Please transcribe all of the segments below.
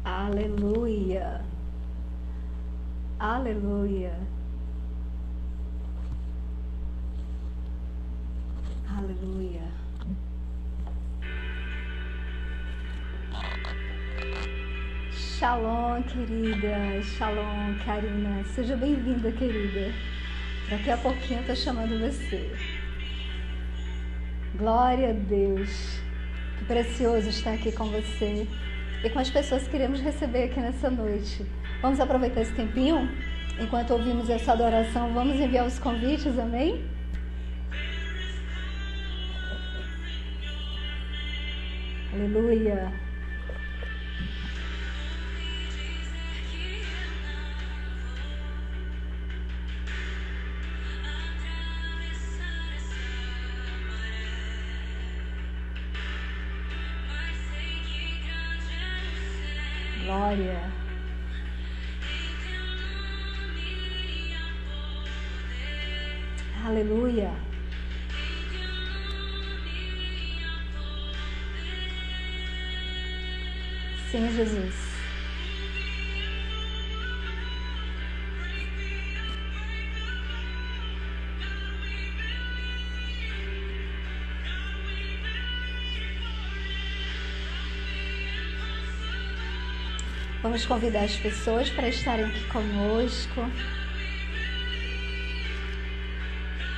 Aleluia. Aleluia. Aleluia. Shalom, querida. Shalom, Karina. Seja bem-vinda, querida. Daqui a pouquinho eu tô chamando você. Glória a Deus. Que precioso estar aqui com você e com as pessoas que queremos receber aqui nessa noite. Vamos aproveitar esse tempinho? Enquanto ouvimos essa adoração, vamos enviar os convites, amém? Aleluia. Glória. Aleluia. Sim, Jesus. Vamos convidar as pessoas para estarem aqui conosco.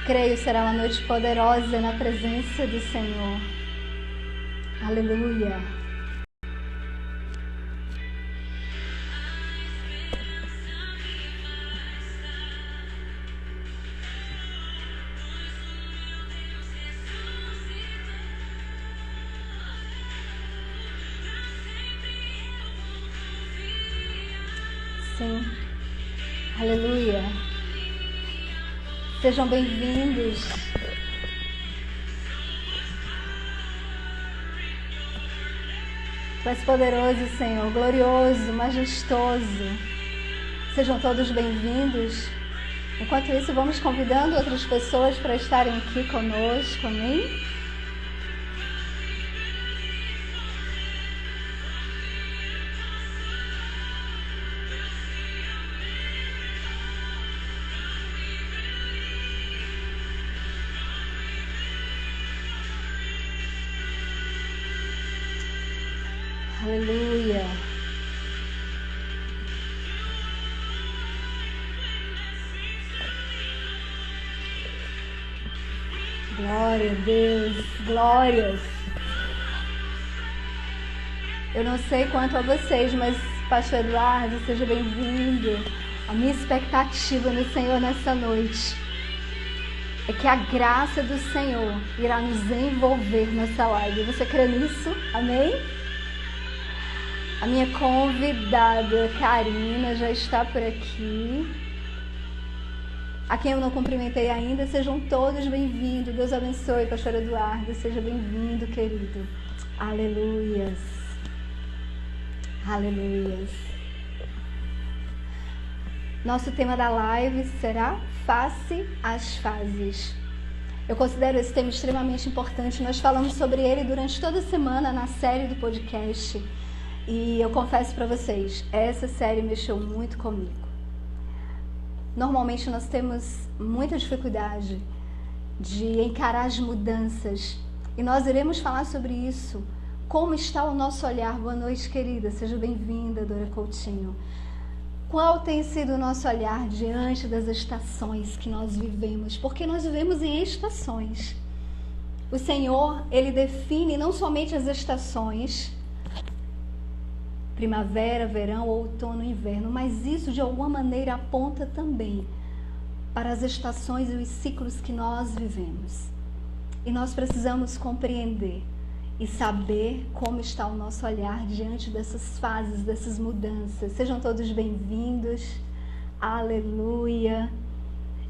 Creio será uma noite poderosa na presença do Senhor. Aleluia. Sim. Aleluia. Sejam bem-vindos. Tu és poderoso, Senhor, glorioso, majestoso. Sejam todos bem-vindos. Enquanto isso, vamos convidando outras pessoas para estarem aqui conosco, amém? Aleluia. Glória a Deus, glórias. Eu não sei quanto a vocês, mas Pastor Eduardo, seja bem-vindo. A minha expectativa no Senhor nessa noite é que a graça do Senhor irá nos envolver nessa live. Você crê nisso? Amém? A minha convidada, Karina, já está por aqui. A quem eu não cumprimentei ainda, sejam todos bem-vindos. Deus abençoe, Pastor Eduardo. Seja bem-vindo, querido. Aleluias. Aleluias. Nosso tema da live será Face às Fases. Eu considero esse tema extremamente importante. Nós falamos sobre ele durante toda a semana na série do podcast. E eu confesso para vocês, essa série mexeu muito comigo. Normalmente nós temos muita dificuldade de encarar as mudanças. E nós iremos falar sobre isso. Como está o nosso olhar? Boa noite, querida. Seja bem-vinda, Dora Coutinho. Qual tem sido o nosso olhar diante das estações que nós vivemos? Porque nós vivemos em estações. O Senhor, Ele define não somente as estações, primavera, verão, outono, inverno, mas isso de alguma maneira aponta também para as estações e os ciclos que nós vivemos. E nós precisamos compreender e saber como está o nosso olhar diante dessas fases, dessas mudanças. Sejam todos bem-vindos. Aleluia.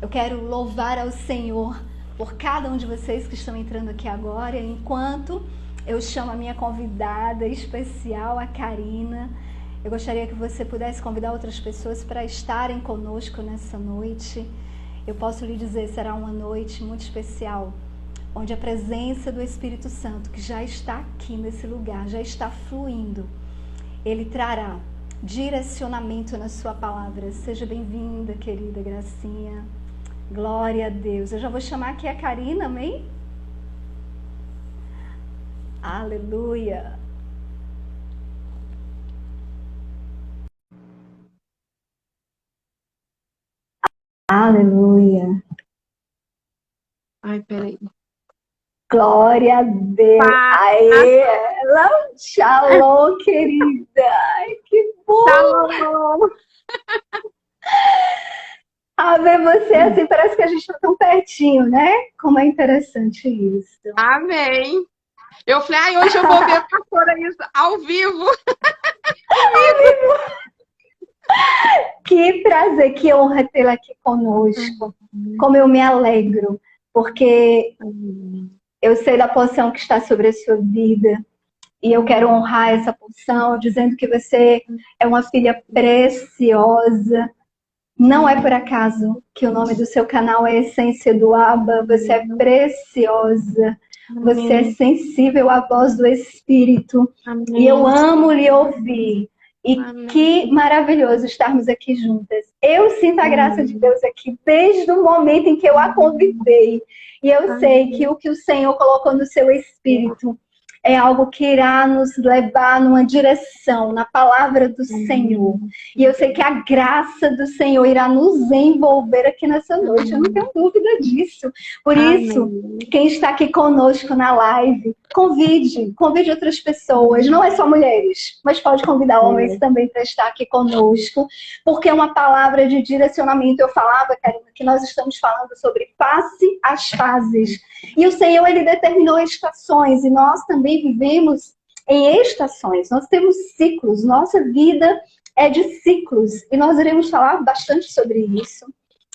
Eu quero louvar ao Senhor por cada um de vocês que estão entrando aqui agora, enquanto eu chamo a minha convidada especial, a Karina. Eu gostaria que você pudesse convidar outras pessoas para estarem conosco nessa noite. Eu posso lhe dizer, será uma noite muito especial, onde a presença do Espírito Santo, que já está aqui nesse lugar, já está fluindo, Ele trará direcionamento na sua palavra. Seja bem-vinda, querida Gracinha. Glória a Deus. Eu já vou chamar aqui a Karina, amém? Aleluia. Aleluia. Ai, peraí. Glória a Deus. Aê, ela. Shalom, querida. Ai, que bom. Shalom. A ver você assim, parece que a gente está tão pertinho, né? Como é interessante isso. Amém. Eu falei, hoje eu vou ver a pastora Isa ao vivo. Que prazer, que honra tê-la aqui conosco. Como eu me alegro, porque eu sei da porção que está sobre a sua vida. E eu quero honrar essa porção, dizendo que você é uma filha preciosa. Não é por acaso que o nome do seu canal é Essência do Abba. Você é preciosa. Você é sensível à voz do Espírito. Amém. E eu amo lhe ouvir. E que maravilhoso estarmos aqui juntas. Eu sinto a graça de Deus aqui desde o momento em que eu a convidei. E eu sei que o Senhor colocou no seu espírito é algo que irá nos levar numa direção, na palavra do Senhor. E eu sei que a graça do Senhor irá nos envolver aqui nessa noite. Eu não tenho dúvida disso. Por isso, quem está aqui conosco na live, convide outras pessoas. Não é só mulheres, mas pode convidar homens também para estar aqui conosco. Porque é uma palavra de direcionamento. Eu falava, Karina, que nós estamos falando sobre face às fases. E o Senhor, Ele determinou estações, e nós também vivemos em estações. Nós temos ciclos, nossa vida é de ciclos, e nós iremos falar bastante sobre isso.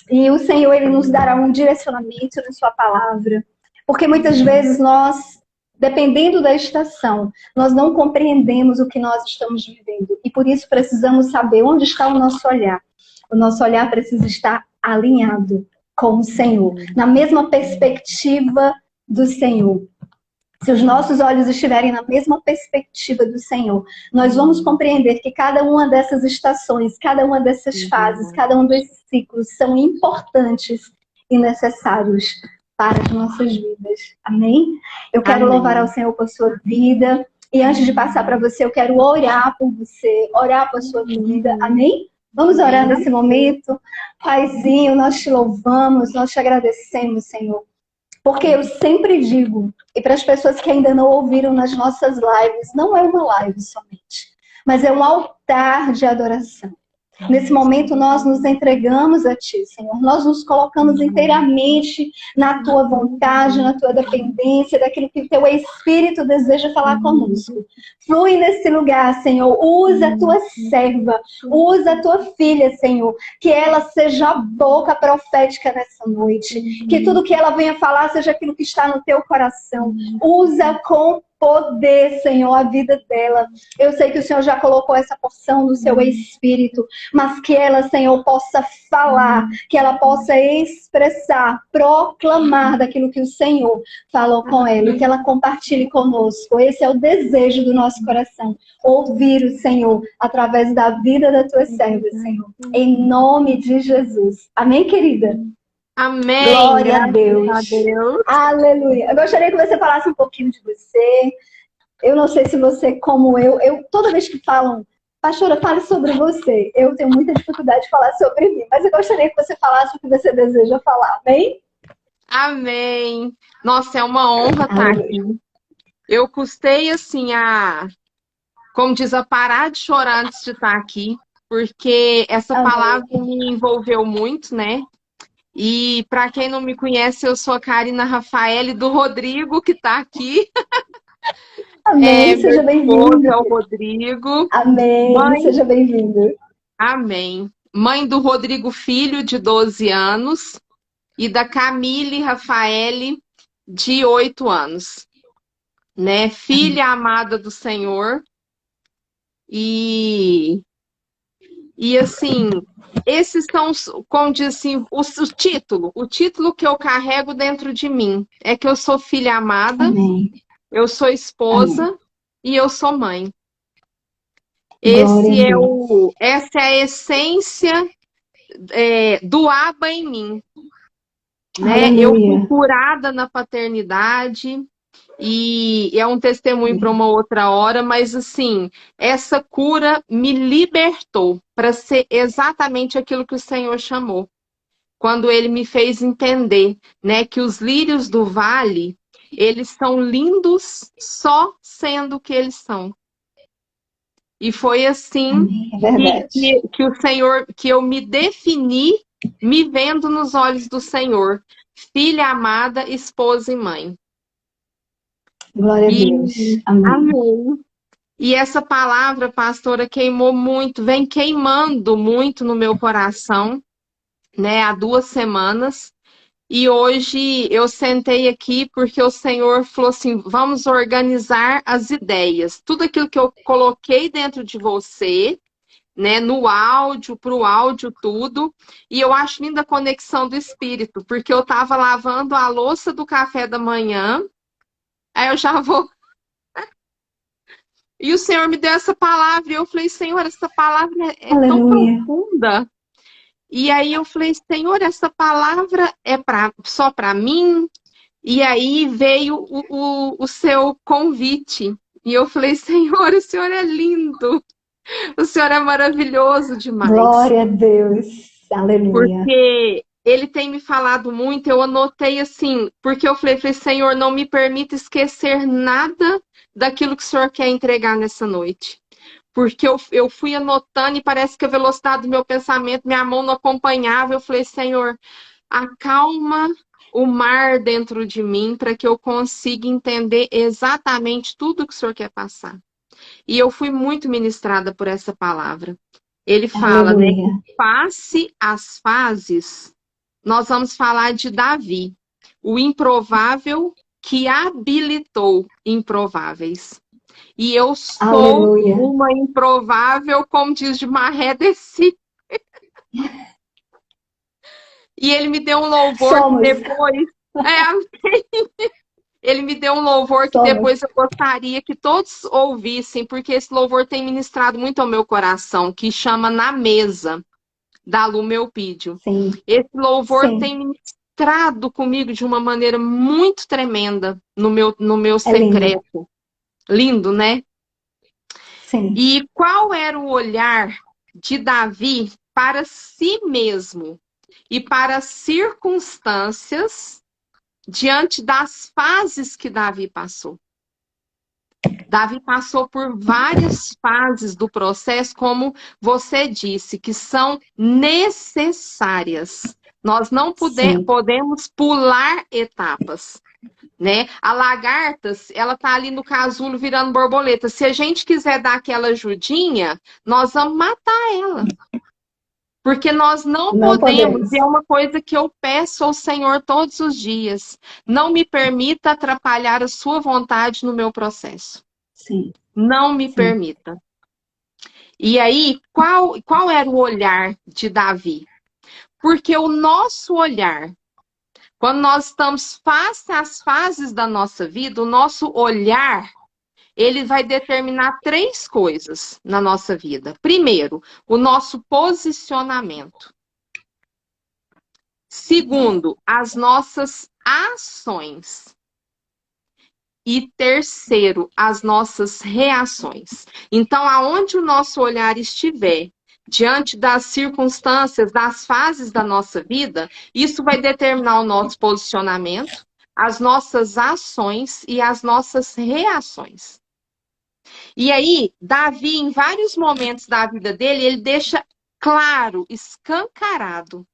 E o Senhor, Ele nos dará um direcionamento na sua palavra, porque muitas vezes nós, dependendo da estação, nós não compreendemos o que nós estamos vivendo, e por isso precisamos saber onde está o nosso olhar. O nosso olhar precisa estar alinhado com o Senhor, na mesma perspectiva do Senhor. Se os nossos olhos estiverem na mesma perspectiva do Senhor, nós vamos compreender que cada uma dessas estações, cada uma dessas fases, cada um desses ciclos são importantes e necessários para as nossas vidas. Amém? Eu quero louvar ao Senhor por sua vida. E antes de passar para você, eu quero orar por você, orar por sua vida. Amém? Vamos orar nesse momento. Paizinho, nós te louvamos, nós te agradecemos, Senhor. Porque eu sempre digo, e para as pessoas que ainda não ouviram nas nossas lives, não é uma live somente, mas é um altar de adoração. Nesse momento nós nos entregamos a Ti, Senhor. Nós nos colocamos inteiramente na Tua vontade, na Tua dependência, daquilo que o Teu Espírito deseja falar conosco. Flui nesse lugar, Senhor. Usa a Tua serva, usa a Tua filha, Senhor. Que ela seja a boca profética nessa noite. Que tudo que ela venha falar seja aquilo que está no Teu coração. Usa com poder, Senhor, a vida dela. Eu sei que o Senhor já colocou essa porção no seu espírito, mas que ela, Senhor, possa falar, que ela possa expressar, proclamar daquilo que o Senhor falou com ela, e que ela compartilhe conosco. Esse é o desejo do nosso coração, ouvir o Senhor através da vida da tua serva, Senhor. Em nome de Jesus. Amém, querida? Amém. Glória a Deus. Aleluia. Eu gostaria que você falasse um pouquinho de você. Eu não sei se você, como eu toda vez que falam, pastora, fale sobre você, eu tenho muita dificuldade de falar sobre mim, mas eu gostaria que você falasse o que você deseja falar, amém? Amém. Nossa, é uma honra estar aqui. Eu custei, assim, como diz, a parar de chorar antes de estar aqui, porque essa palavra me envolveu muito, né? E para quem não me conhece, eu sou a Karina Rafaele do Rodrigo, que está aqui. Amém, seja bem-vindo. É o Rodrigo. Amém, seja bem-vindo. Amém. Mãe do Rodrigo Filho, de 12 anos, e da Camille Rafaele, de 8 anos. Né? Filha amada do Senhor. E assim, esses são, como diz assim, o título que eu carrego dentro de mim. É que eu sou filha amada, eu sou esposa e eu sou mãe. Glória a Deus. Essa é a essência do Abba em mim, né? Eu fui Aleluia. curada na paternidade e é um testemunho para uma outra hora, mas assim, essa cura me libertou para ser exatamente aquilo que o Senhor chamou. Quando ele me fez entender, né, que os lírios do vale, eles são lindos só sendo o que eles são. E foi assim Amém. É verdade. que o Senhor, que eu me defini me vendo nos olhos do Senhor, filha amada, esposa e mãe. Glória a Deus. E Amém. amém. E essa palavra, pastora, queimou muito, vem queimando muito no meu coração, né, há 2 semanas. E hoje eu sentei aqui porque o Senhor falou assim: vamos organizar as ideias. Tudo aquilo que eu coloquei dentro de você, né, no áudio, para o áudio, tudo. E eu acho linda a conexão do espírito, porque eu estava lavando a louça do café da manhã, aí eu já vou. E o Senhor me deu essa palavra, e eu falei: Senhor, essa palavra é tão Aleluia. profunda. E aí eu falei: Senhor, essa palavra é só para mim? E aí veio o seu convite. E eu falei: Senhor, o Senhor é lindo. O Senhor é maravilhoso demais. Glória a Deus. Aleluia. Porque ele tem me falado muito, eu anotei assim, porque eu falei, Senhor, não me permita esquecer nada daquilo que o Senhor quer entregar nessa noite. Porque eu fui anotando e parece que a velocidade do meu pensamento, minha mão não acompanhava. Eu falei: Senhor, acalma o mar dentro de mim para que eu consiga entender exatamente tudo que o Senhor quer passar. E eu fui muito ministrada por essa palavra. Ele fala, né, Aleluia. que face às fases, nós vamos falar de Davi, o improvável que habilitou improváveis. E eu sou Aleluia. uma improvável, como diz de maré desci. E ele me deu um louvor que Somos. depois. É, ele me deu um louvor que Somos. depois eu gostaria que todos ouvissem, porque esse louvor tem ministrado muito ao meu coração, que chama Na Mesa, da Lu Meupídio. Sim. Esse louvor Sim. tem ministrado comigo de uma maneira muito tremenda no meu É lindo. secreto. Lindo, né? Sim. E qual era o olhar de Davi para si mesmo e para as circunstâncias diante das fases que Davi passou? Davi passou por várias fases do processo, como você disse, que são necessárias. Nós não Sim. podemos pular etapas, né? A lagarta, ela tá ali no casulo virando borboleta. Se a gente quiser dar aquela ajudinha, nós vamos matar ela. Porque nós não Não podemos, e podemos. é uma coisa que eu peço ao Senhor todos os dias, não me permita atrapalhar a sua vontade no meu processo. Sim. Não me Sim. permita. E aí, qual era o olhar de Davi? Porque o nosso olhar, quando nós estamos face às fases da nossa vida, o nosso olhar, ele vai determinar 3 coisas na nossa vida. Primeiro, o nosso posicionamento. Segundo, as nossas ações. E terceiro, as nossas reações. Então, aonde o nosso olhar estiver, diante das circunstâncias, das fases da nossa vida, isso vai determinar o nosso posicionamento, as nossas ações e as nossas reações. E aí, Davi, em vários momentos da vida dele, ele deixa claro, escancarado,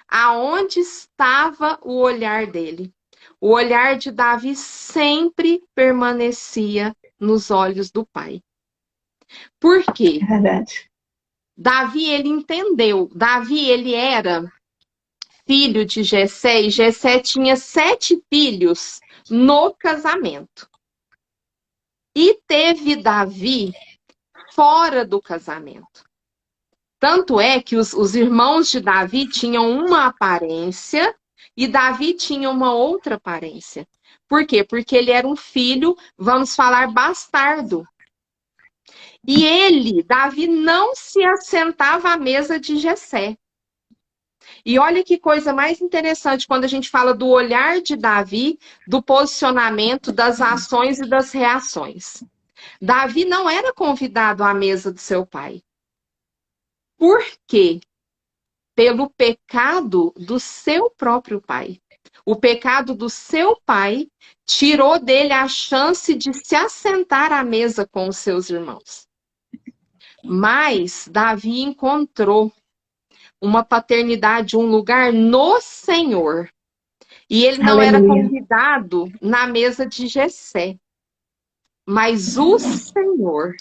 aonde estava o olhar dele. O olhar de Davi sempre permanecia nos olhos do Pai. Por quê? É verdade. Davi, ele entendeu. Davi, ele era filho de Jessé, e Jessé tinha 7 filhos no casamento. E teve Davi fora do casamento. Tanto é que os irmãos de Davi tinham uma aparência e Davi tinha uma outra aparência. Por quê? Porque ele era um filho, vamos falar, bastardo. E ele, Davi, não se assentava à mesa de Jessé. E olha que coisa mais interessante quando a gente fala do olhar de Davi, do posicionamento, das ações e das reações. Davi não era convidado à mesa do seu pai. Por quê? Pelo pecado do seu próprio pai. O pecado do seu pai tirou dele a chance de se assentar à mesa com os seus irmãos. Mas Davi encontrou uma paternidade, um lugar no Senhor. E ele não era convidado na mesa de Jessé. Mas o Senhor,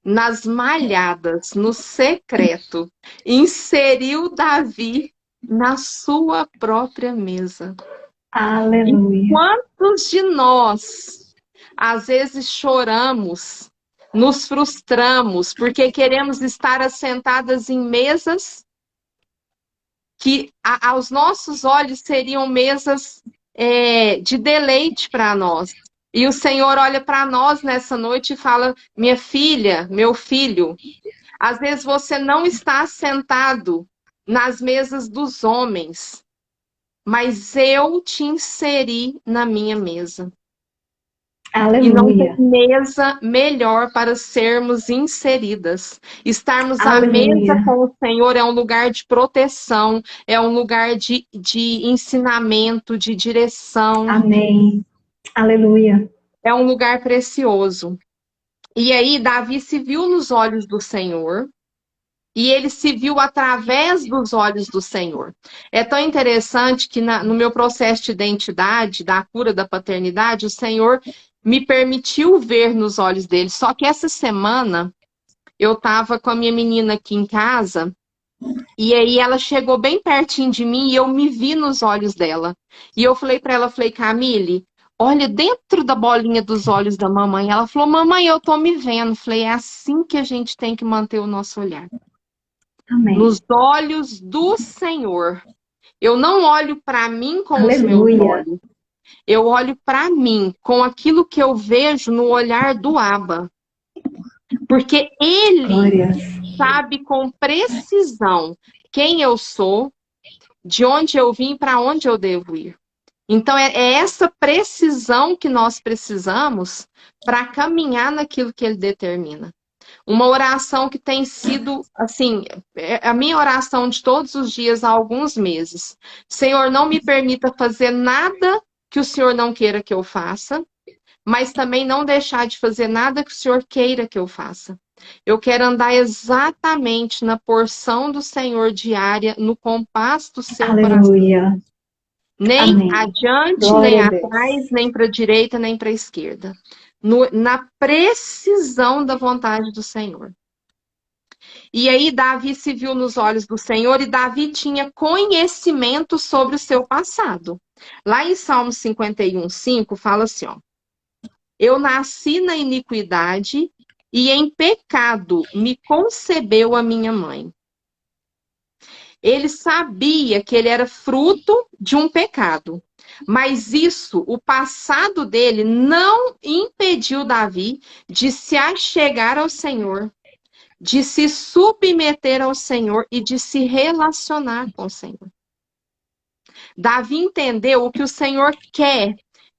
nas malhadas, no secreto, inseriu Davi na sua própria mesa. Aleluia. E quantos de nós, às vezes, choramos, nos frustramos, porque queremos estar assentadas em mesas que aos nossos olhos seriam mesas de deleite para nós. E o Senhor olha para nós nessa noite e fala: minha filha, meu filho, às vezes você não está sentado nas mesas dos homens, mas eu te inseri na minha mesa. Aleluia. E não tem mesa melhor para sermos inseridas. Estarmos à mesa com o Senhor é um lugar de proteção, é um lugar de ensinamento, de direção. Amém. Aleluia. É um lugar precioso. E aí, Davi se viu nos olhos do Senhor, e ele se viu através dos olhos do Senhor. É tão interessante que no meu processo de identidade, da cura da paternidade, o Senhor me permitiu ver nos olhos dele. Só que essa semana, eu estava com a minha menina aqui em casa, e aí ela chegou bem pertinho de mim, e eu me vi nos olhos dela. E eu falei para ela, Camille, olha dentro da bolinha dos olhos da mamãe. Ela falou, mamãe, eu tô me vendo. Falei, é assim que a gente tem que manter o nosso olhar. Amém. Nos olhos do Senhor. Eu não olho para mim com os meus olhos. Eu olho para mim com aquilo que eu vejo no olhar do Abba. Porque Ele sabe com precisão quem eu sou, de onde eu vim e para onde eu devo ir. Então, é essa precisão que nós precisamos para caminhar naquilo que Ele determina. Uma oração que tem sido, assim, a minha oração de todos os dias há alguns meses. Senhor, não me permita fazer nada que o Senhor não queira que eu faça, mas também não deixar de fazer nada que o Senhor queira que eu faça. Eu quero andar exatamente na porção do Senhor diária, no compasso do seu coração. Nem Amém. adiante, Glória nem atrás, nem para a direita, nem para a esquerda. Na precisão da vontade do Senhor. E aí Davi se viu nos olhos do Senhor, e Davi tinha conhecimento sobre o seu passado. Lá em Salmo 51:5 fala assim, ó: eu nasci na iniquidade e em pecado me concebeu a minha mãe. Ele sabia que ele era fruto de um pecado. Mas isso, o passado dele, não impediu Davi de se achegar ao Senhor, de se submeter ao Senhor e de se relacionar com o Senhor. Davi entendeu o que o Senhor quer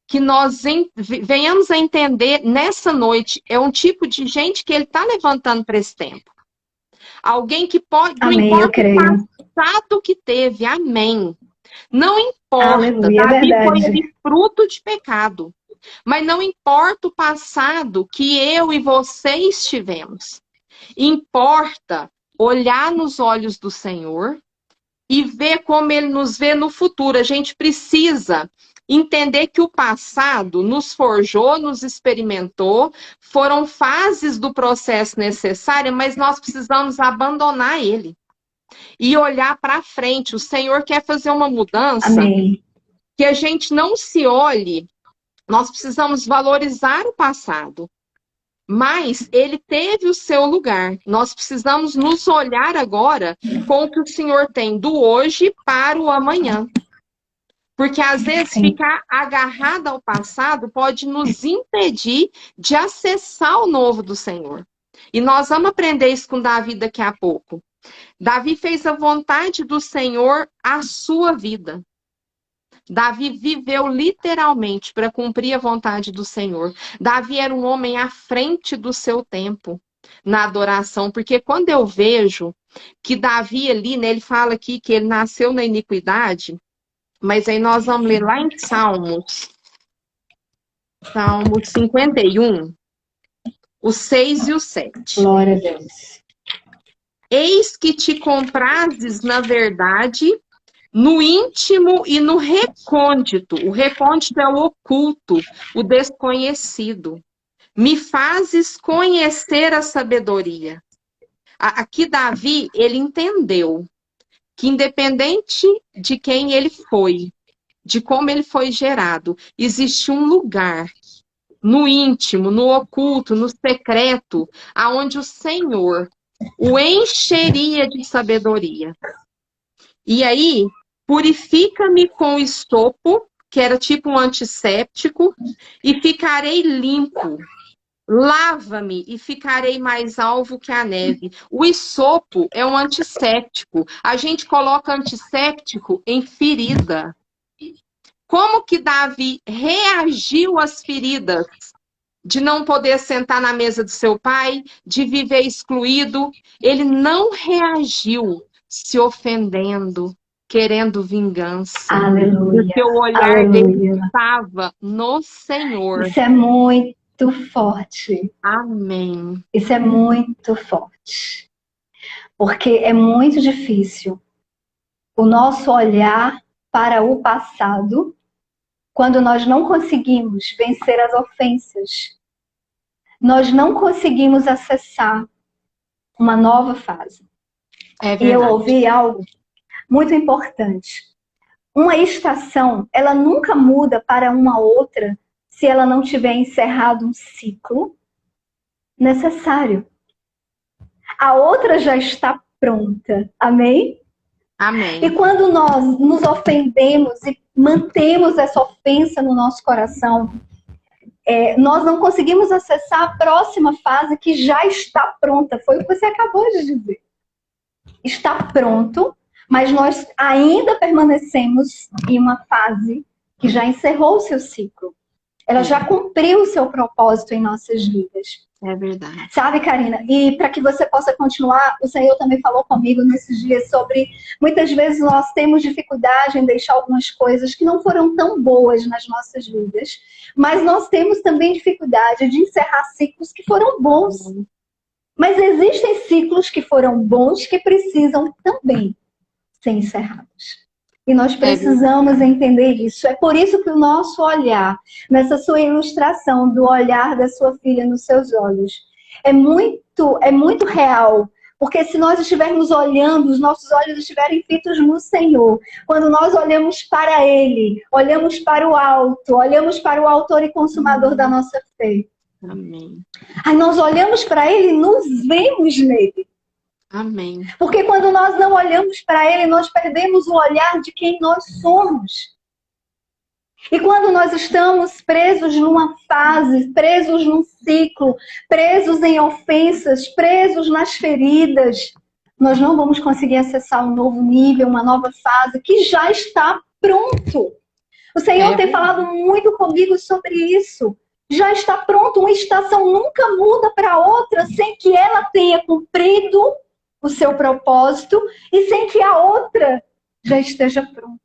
que nós venhamos a entender nessa noite. É um tipo de gente que ele está levantando para esse tempo. Alguém que pode, não importa o passado que teve, amém. Não importa, Aleluia, Davi foi ali fruto de pecado. Mas não importa o passado que eu e vocês tivemos. Importa olhar nos olhos do Senhor e ver como Ele nos vê no futuro. A gente precisa entender que o passado nos forjou, nos experimentou, foram fases do processo necessárias, mas nós precisamos abandonar ele e olhar para frente. O Senhor quer fazer uma mudança. Amém. Que a gente não se olhe. Nós precisamos valorizar o passado, mas ele teve o seu lugar. Nós precisamos nos olhar agora com o que o Senhor tem do hoje para o amanhã. Porque às vezes ficar agarrada ao passado pode nos impedir de acessar o novo do Senhor. E nós vamos aprender isso com Davi daqui a pouco. Davi fez a vontade do Senhor a sua vida. Davi viveu literalmente para cumprir a vontade do Senhor. Davi era um homem à frente do seu tempo na adoração, porque quando eu vejo que Davi ali, né, ele fala aqui que ele nasceu na iniquidade, mas aí nós vamos ler lá em Salmos 51, o 6 e o 7. Glória a Deus. Eis que te comprases na verdade, no íntimo e no recôndito. O recôndito é o oculto, o desconhecido. Me fazes conhecer a sabedoria. Aqui Davi, ele entendeu que independente de quem ele foi, de como ele foi gerado, existe um lugar no íntimo, no oculto, no secreto, aonde o Senhor o encheria de sabedoria. E aí, purifica-me com esopo, que era tipo um antisséptico, e ficarei limpo. Lava-me e ficarei mais alvo que a neve. O esopo é um antisséptico. A gente coloca antisséptico em ferida. Como que Davi reagiu às feridas? De não poder sentar na mesa do seu pai, de viver excluído. Ele não reagiu se ofendendo, querendo vingança. Aleluia. Porque o olhar dele estava no Senhor. Isso é muito forte. Amém. Isso é muito forte. Porque é muito difícil o nosso olhar para o passado quando nós não conseguimos vencer as ofensas. Nós não conseguimos acessar uma nova fase. É e eu verdade. ouvi algo muito importante. Uma estação, ela nunca muda para uma outra se ela não tiver encerrado um ciclo necessário. A outra já está pronta. Amém? Amém. E quando nós nos ofendemos e mantemos essa ofensa no nosso coração, nós não conseguimos acessar a próxima fase que já está pronta. Foi o que você acabou de dizer. Está pronto, mas nós ainda permanecemos em uma fase que já encerrou o seu ciclo. Ela já cumpriu o seu propósito em nossas vidas. É verdade. Sabe, Karina? E para que você possa continuar, o Senhor também falou comigo nesses dias sobre... Muitas vezes nós temos dificuldade em deixar algumas coisas que não foram tão boas nas nossas vidas, mas nós temos também dificuldade de encerrar ciclos que foram bons. Mas existem ciclos que foram bons que precisam também ser encerrados. E nós precisamos entender isso. É por isso que o nosso olhar, nessa sua ilustração do olhar da sua filha nos seus olhos, é muito real. Porque se nós estivermos olhando, os nossos olhos estiverem fitos no Senhor, quando nós olhamos para Ele, olhamos para o alto, olhamos para o autor e consumador da nossa fé. Amém. Aí nós olhamos para Ele e nos vemos nele. Amém. Porque quando nós não olhamos para Ele, nós perdemos o olhar de quem nós somos. E quando nós estamos presos numa fase, presos num ciclo, presos em ofensas, presos nas feridas, nós não vamos conseguir acessar um novo nível, uma nova fase que já está pronto. O Senhor tem falado muito comigo sobre isso. Já está pronto, uma estação nunca muda para outra sem que ela tenha cumprido o seu propósito e sem que a outra já esteja pronta.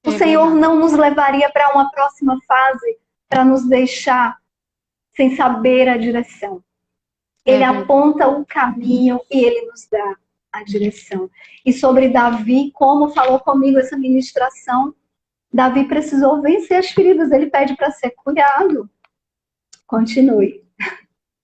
O Senhor não nos levaria para uma próxima fase para nos deixar sem saber a direção. Ele aponta o caminho e Ele nos dá a direção. E sobre Davi, como falou comigo essa ministração, Davi precisou vencer as feridas. Ele pede para ser curado. Continue.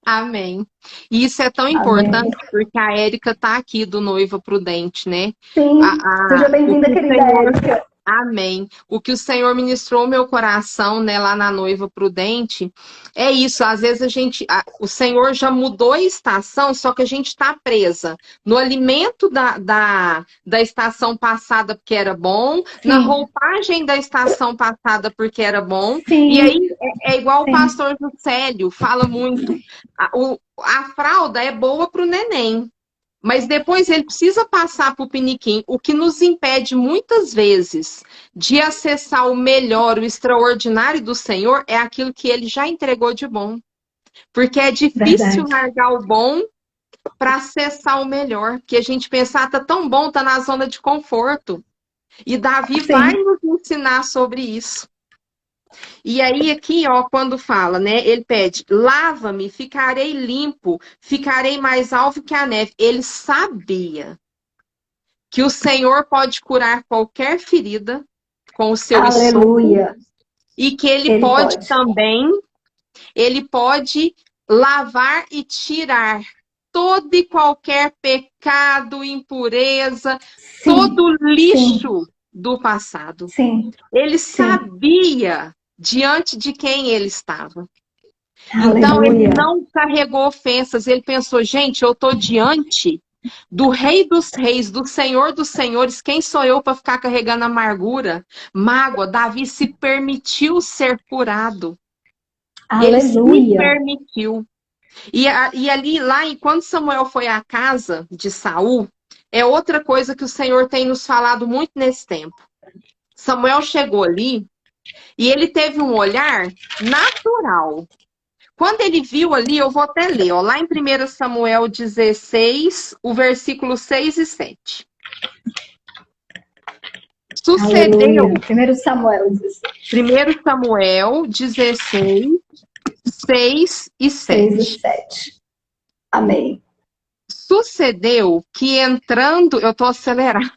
Amém. E isso é tão importante porque a Érica está aqui do Noiva Prudente, né? Sim, seja bem-vinda, querida Érica. Amém. O que o Senhor ministrou ao meu coração, né, lá na Noiva Prudente, é isso. Às vezes o Senhor já mudou a estação, só que a gente está presa no alimento da estação passada porque era bom, na Sim, roupagem da estação passada porque era bom. E sim, aí é igual o sim. pastor Juscelio fala muito. A fralda é boa para o neném. Mas depois ele precisa passar para o piniquim, o que nos impede muitas vezes de acessar o melhor, o extraordinário do Senhor, é aquilo que ele já entregou de bom. Porque é difícil Verdade. largar o bom para acessar o melhor. Porque a gente pensa, tá tão bom, tá na zona de conforto. E Davi vai Sim. nos ensinar sobre isso. E aí, aqui, ó, quando fala, né? Ele pede: lava-me, ficarei limpo, ficarei mais alvo que a neve. Ele sabia que o Senhor pode curar qualquer ferida com o seu sopro Aleluia. e que ele Ele pode pode. também, ele pode lavar e tirar todo e qualquer pecado, impureza, Sim, todo sim, lixo do passado. sim, Ele sim. sabia diante de quem ele estava. Então, ele Aleluia. não carregou ofensas, ele pensou, gente, eu estou diante do Rei dos Reis, do Senhor dos Senhores, quem sou eu para ficar carregando amargura, mágoa? Davi se permitiu ser curado. Ele se Aleluia. permitiu. E ali, lá, enquanto Samuel foi à casa de Saul, é outra coisa que o Senhor tem nos falado muito nesse tempo. Samuel chegou ali e ele teve um olhar natural. Quando ele viu ali, eu vou até ler, ó, lá em 1 Samuel 16, o versículo 6 e 7. Aleluia. Sucedeu, Primeiro Samuel 16, 1 Samuel 16, 6 e 6 e 7. 7. Amém. Sucedeu que entrando, eu tô acelerada,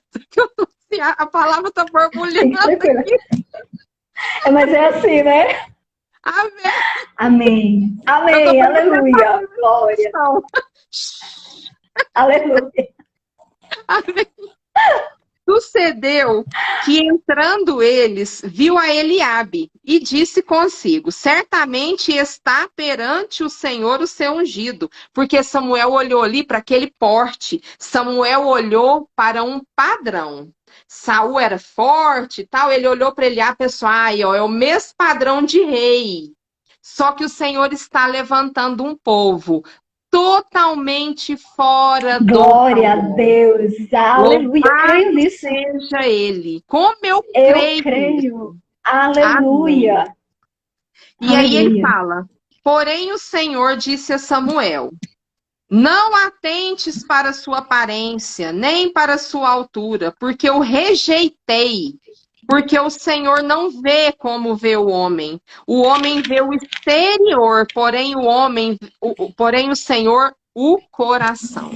a palavra tá borbulhando Fique tranquila. aqui. Mas é assim, né? Amém. Amém. Eu tô Amém. prestando Aleluia. Glória. atenção. Aleluia. Amém. Sucedeu que, entrando eles, viu a Eliabe e disse consigo: certamente está perante o Senhor o seu ungido. Porque Samuel olhou ali para aquele porte. Samuel olhou para um padrão. Saul era forte e tal. Ele olhou para Eliabe e pensou: ai, ó, é o mesmo padrão de rei. Só que o Senhor está levantando um povo totalmente fora do Glória a padrão. Deus. Aleluia. Eu Louvado creio nisso. seja Ele. Como eu Eu creio creio. nisso. Amém. Aleluia. E aí ele Aleluia. fala: porém o Senhor disse a Samuel: não atentes para sua aparência, nem para sua altura, porque eu rejeitei. Porque o Senhor não vê como vê o homem. O homem vê o exterior, porém o Senhor o coração.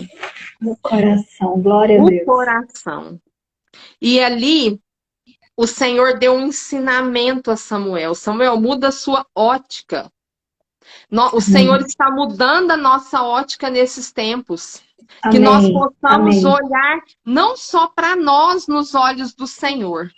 No coração. Glória a O Deus. coração. E ali o Senhor deu um ensinamento a Samuel. Samuel, muda a sua ótica. O Senhor Amém. está mudando a nossa ótica nesses tempos. Que nós Amém. possamos Amém. olhar não só para nós nos olhos do Senhor,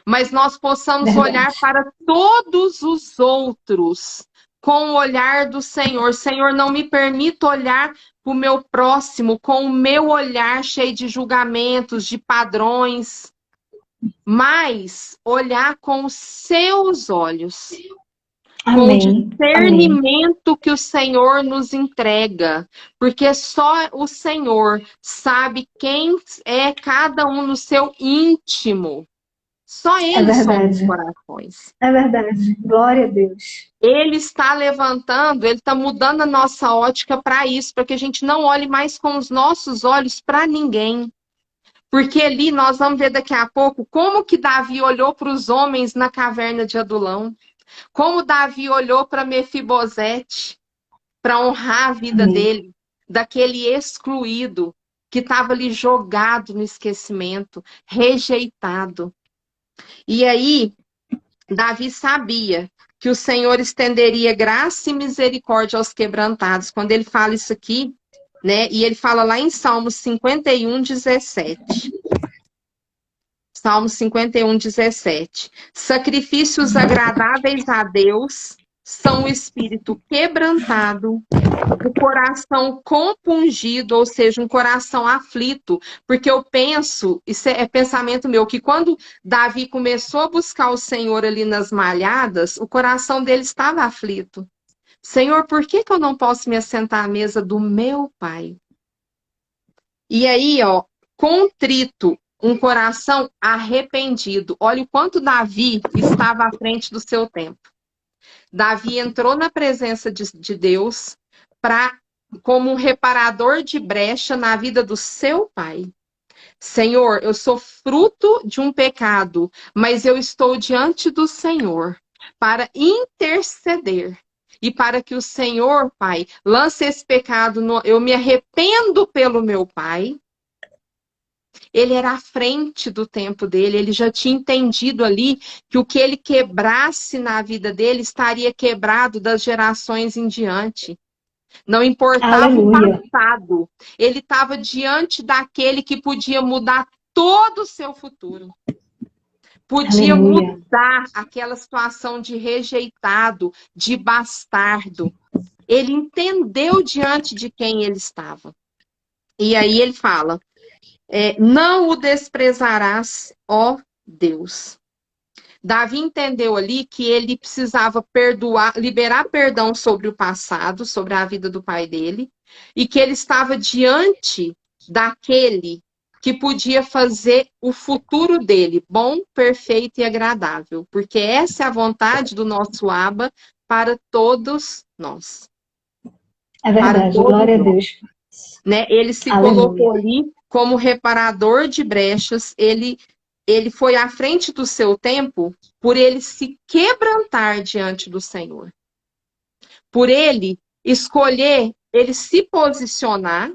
mas nós possamos olhar Verdade. para todos os outros com o olhar do Senhor. Senhor, não me permita olhar para o meu próximo com o meu olhar cheio de julgamentos, de padrões, mas olhar com os seus olhos, com o Amém. Amém. discernimento que o Senhor nos entrega, porque só o Senhor sabe quem é cada um no seu íntimo. Só É Ele sonda os verdade. corações. É verdade. Glória a Deus. Ele está levantando, Ele está mudando a nossa ótica para isso, para que a gente não olhe mais com os nossos olhos para ninguém. Porque ali nós vamos ver daqui a pouco como que Davi olhou para os homens na caverna de Adulão. Como Davi olhou para Mefibosete para honrar a vida Amém. dele, daquele excluído que estava ali jogado no esquecimento, rejeitado. E aí, Davi sabia que o Senhor estenderia graça e misericórdia aos quebrantados. Quando ele fala isso aqui, né? E ele fala lá em Salmos 51, 17. Salmo 51:17. Sacrifícios agradáveis a Deus são o espírito quebrantado, o coração compungido, ou seja, um coração aflito. Porque eu penso, isso é pensamento meu, que quando Davi começou a buscar o Senhor ali nas malhadas, o coração dele estava aflito. Senhor, por que que eu não posso me assentar à mesa do meu pai? E aí, ó, contrito, um coração arrependido. Olha o quanto Davi estava à frente do seu tempo. Davi entrou na presença de Deus como um reparador de brecha na vida do seu pai. Senhor, eu sou fruto de um pecado, mas eu estou diante do Senhor para interceder. E para que o Senhor, Pai, lance esse pecado, eu me arrependo pelo meu pai. Ele era à frente do tempo dele, ele já tinha entendido ali que o que ele quebrasse na vida dele estaria quebrado das gerações em diante. Não importava Aleluia. o passado, ele estava diante daquele que podia mudar todo o seu futuro. Podia Aleluia. mudar aquela situação de rejeitado, de bastardo. Ele entendeu diante de quem ele estava. E aí ele fala, não o desprezarás, ó Deus. Davi entendeu ali que ele precisava perdoar, liberar perdão sobre o passado, sobre a vida do pai dele, e que ele estava diante daquele que podia fazer o futuro dele bom, perfeito e agradável, porque essa é a vontade do nosso Abba para todos nós. É verdade, glória a Deus. Né? Ele se Aleluia. colocou ali como reparador de brechas, ele foi à frente do seu tempo por ele se quebrantar diante do Senhor. Por ele escolher, ele se posicionar,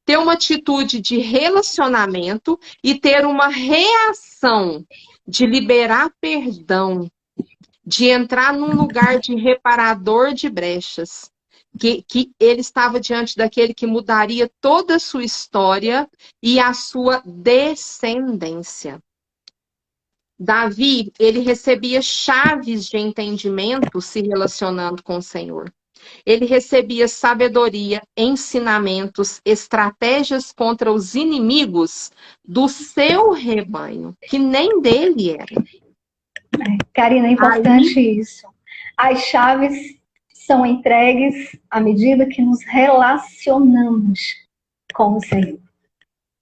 ter uma atitude de relacionamento e ter uma reação de liberar perdão, de entrar num lugar de reparador de brechas. Que ele estava diante daquele que mudaria toda a sua história e a sua descendência. Davi, ele recebia chaves de entendimento se relacionando com o Senhor. Ele recebia sabedoria, ensinamentos, estratégias contra os inimigos do seu rebanho, que nem dele era. Karina, é importante isso. As chaves são entregues à medida que nos relacionamos com o Senhor.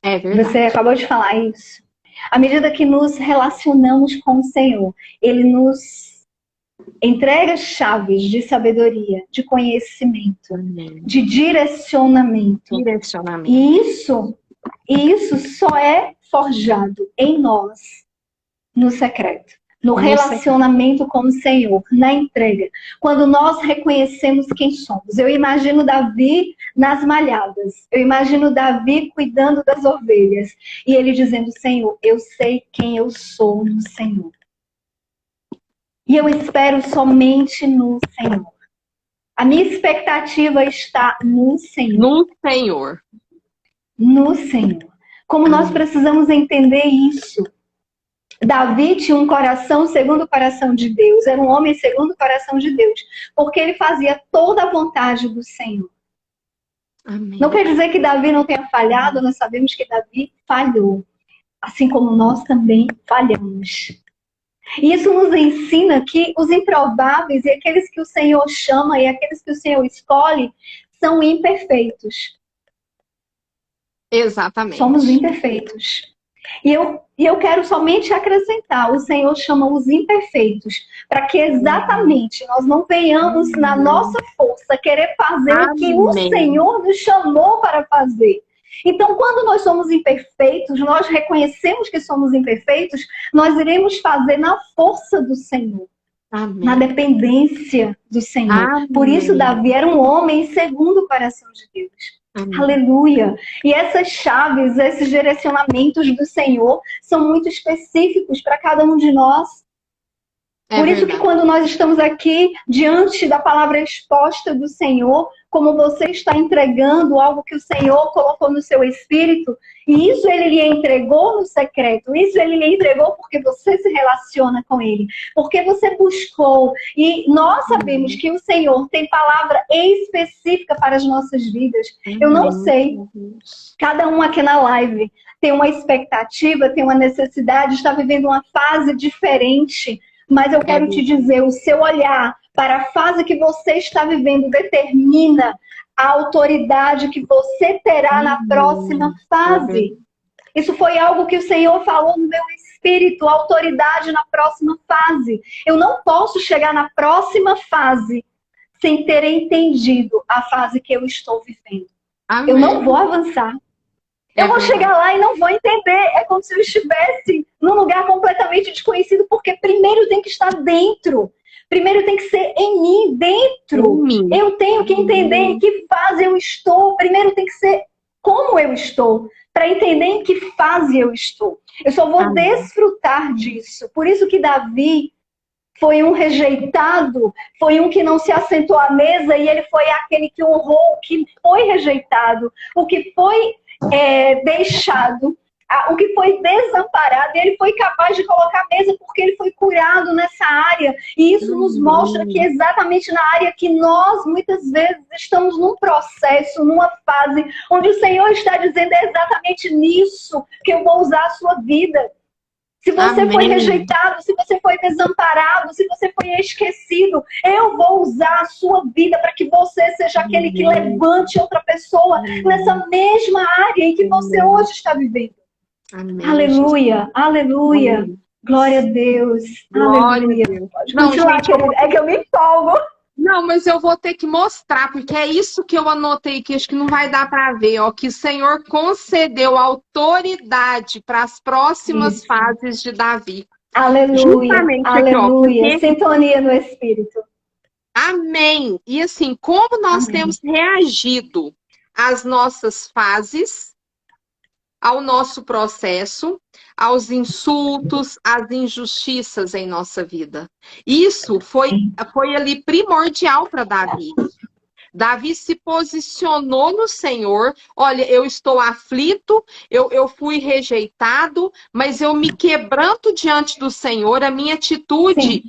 É verdade. Você acabou de falar isso. À medida que nos relacionamos com o Senhor, Ele nos entrega chaves de sabedoria, de conhecimento, de direcionamento. E isso só é forjado em nós no secreto, no relacionamento com o Senhor, na entrega. Quando nós reconhecemos quem somos. Eu imagino Davi nas malhadas. Eu imagino Davi cuidando das ovelhas. E ele dizendo, Senhor, eu sei quem eu sou no Senhor. E eu espero somente no Senhor. A minha expectativa está no Senhor. No Senhor. No Senhor. Como nós precisamos entender isso. Davi tinha um coração segundo o coração de Deus. Era um homem segundo o coração de Deus. Porque ele fazia toda a vontade do Senhor. Amém. Não quer dizer que Davi não tenha falhado. Nós sabemos que Davi falhou. Assim como nós também falhamos. Isso nos ensina que os improváveis e aqueles que o Senhor chama e aqueles que o Senhor escolhe são imperfeitos. Exatamente. Somos imperfeitos. E eu quero somente acrescentar, o Senhor chama os imperfeitos, para que exatamente nós não venhamos na nossa força querer fazer o que o Senhor nos chamou para fazer. Então, quando nós somos imperfeitos, nós reconhecemos que somos imperfeitos, nós iremos fazer na força do Senhor. Amém. Na dependência do Senhor. Amém. Por isso, Davi era um homem segundo o coração de Deus. Amém. Aleluia. E essas chaves, esses direcionamentos do Senhor são muito específicos para cada um de nós. Por isso que quando nós estamos aqui diante da palavra exposta do Senhor, como você está entregando algo que o Senhor colocou no seu espírito, e isso ele lhe entregou no secreto, isso ele lhe entregou porque você se relaciona com ele, porque você buscou, e nós sabemos que o Senhor tem palavra específica para as nossas vidas. Eu não sei, cada um aqui na live tem uma expectativa, tem uma necessidade, está vivendo uma fase diferente, mas eu quero te dizer, o seu olhar para a fase que você está vivendo determina a autoridade que você terá na próxima fase. Isso foi algo que o Senhor falou no meu espírito, autoridade na próxima fase. Eu não posso chegar na próxima fase sem ter entendido a fase que eu estou vivendo. Amém. Eu não vou avançar. Eu vou chegar lá e não vou entender. É como se eu estivesse num lugar completamente desconhecido, porque primeiro tem que estar dentro. Primeiro tem que ser em mim, dentro. Eu tenho que entender em que fase eu estou. Primeiro tem que ser como eu estou, para entender em que fase eu estou. Eu só vou desfrutar disso. Por isso que Davi foi um rejeitado, foi um que não se assentou à mesa, e ele foi aquele que honrou o que foi rejeitado, o que foi deixado, o que foi desamparado. Ele foi capaz de colocar a mesa porque ele foi curado nessa área. E isso nos mostra que exatamente na área que nós muitas vezes estamos num processo, numa fase onde o Senhor está dizendo: é exatamente nisso que eu vou usar a sua vida. Se você foi rejeitado, se você foi desamparado, se você foi esquecido, eu vou usar a sua vida para que você seja aquele que levante outra pessoa nessa mesma área em que você hoje está vivendo. Amém. Aleluia, aleluia. Amém. Glória a Deus. Glória aleluia. A Deus. Pode continuar, querida. É que eu me empolgo. Não, mas eu vou ter que mostrar, porque é isso que eu anotei aqui, acho que não vai dar para ver, ó, que o Senhor concedeu autoridade para as próximas fases de Davi. Aleluia, aleluia, aqui, ó, sintonia no Espírito. Amém. E assim, como nós temos reagido às nossas fases, ao nosso processo, aos insultos, às injustiças em nossa vida. Isso foi ali primordial para Davi. Davi se posicionou no Senhor. Olha, eu estou aflito, eu fui rejeitado, mas eu me quebranto diante do Senhor. A minha atitude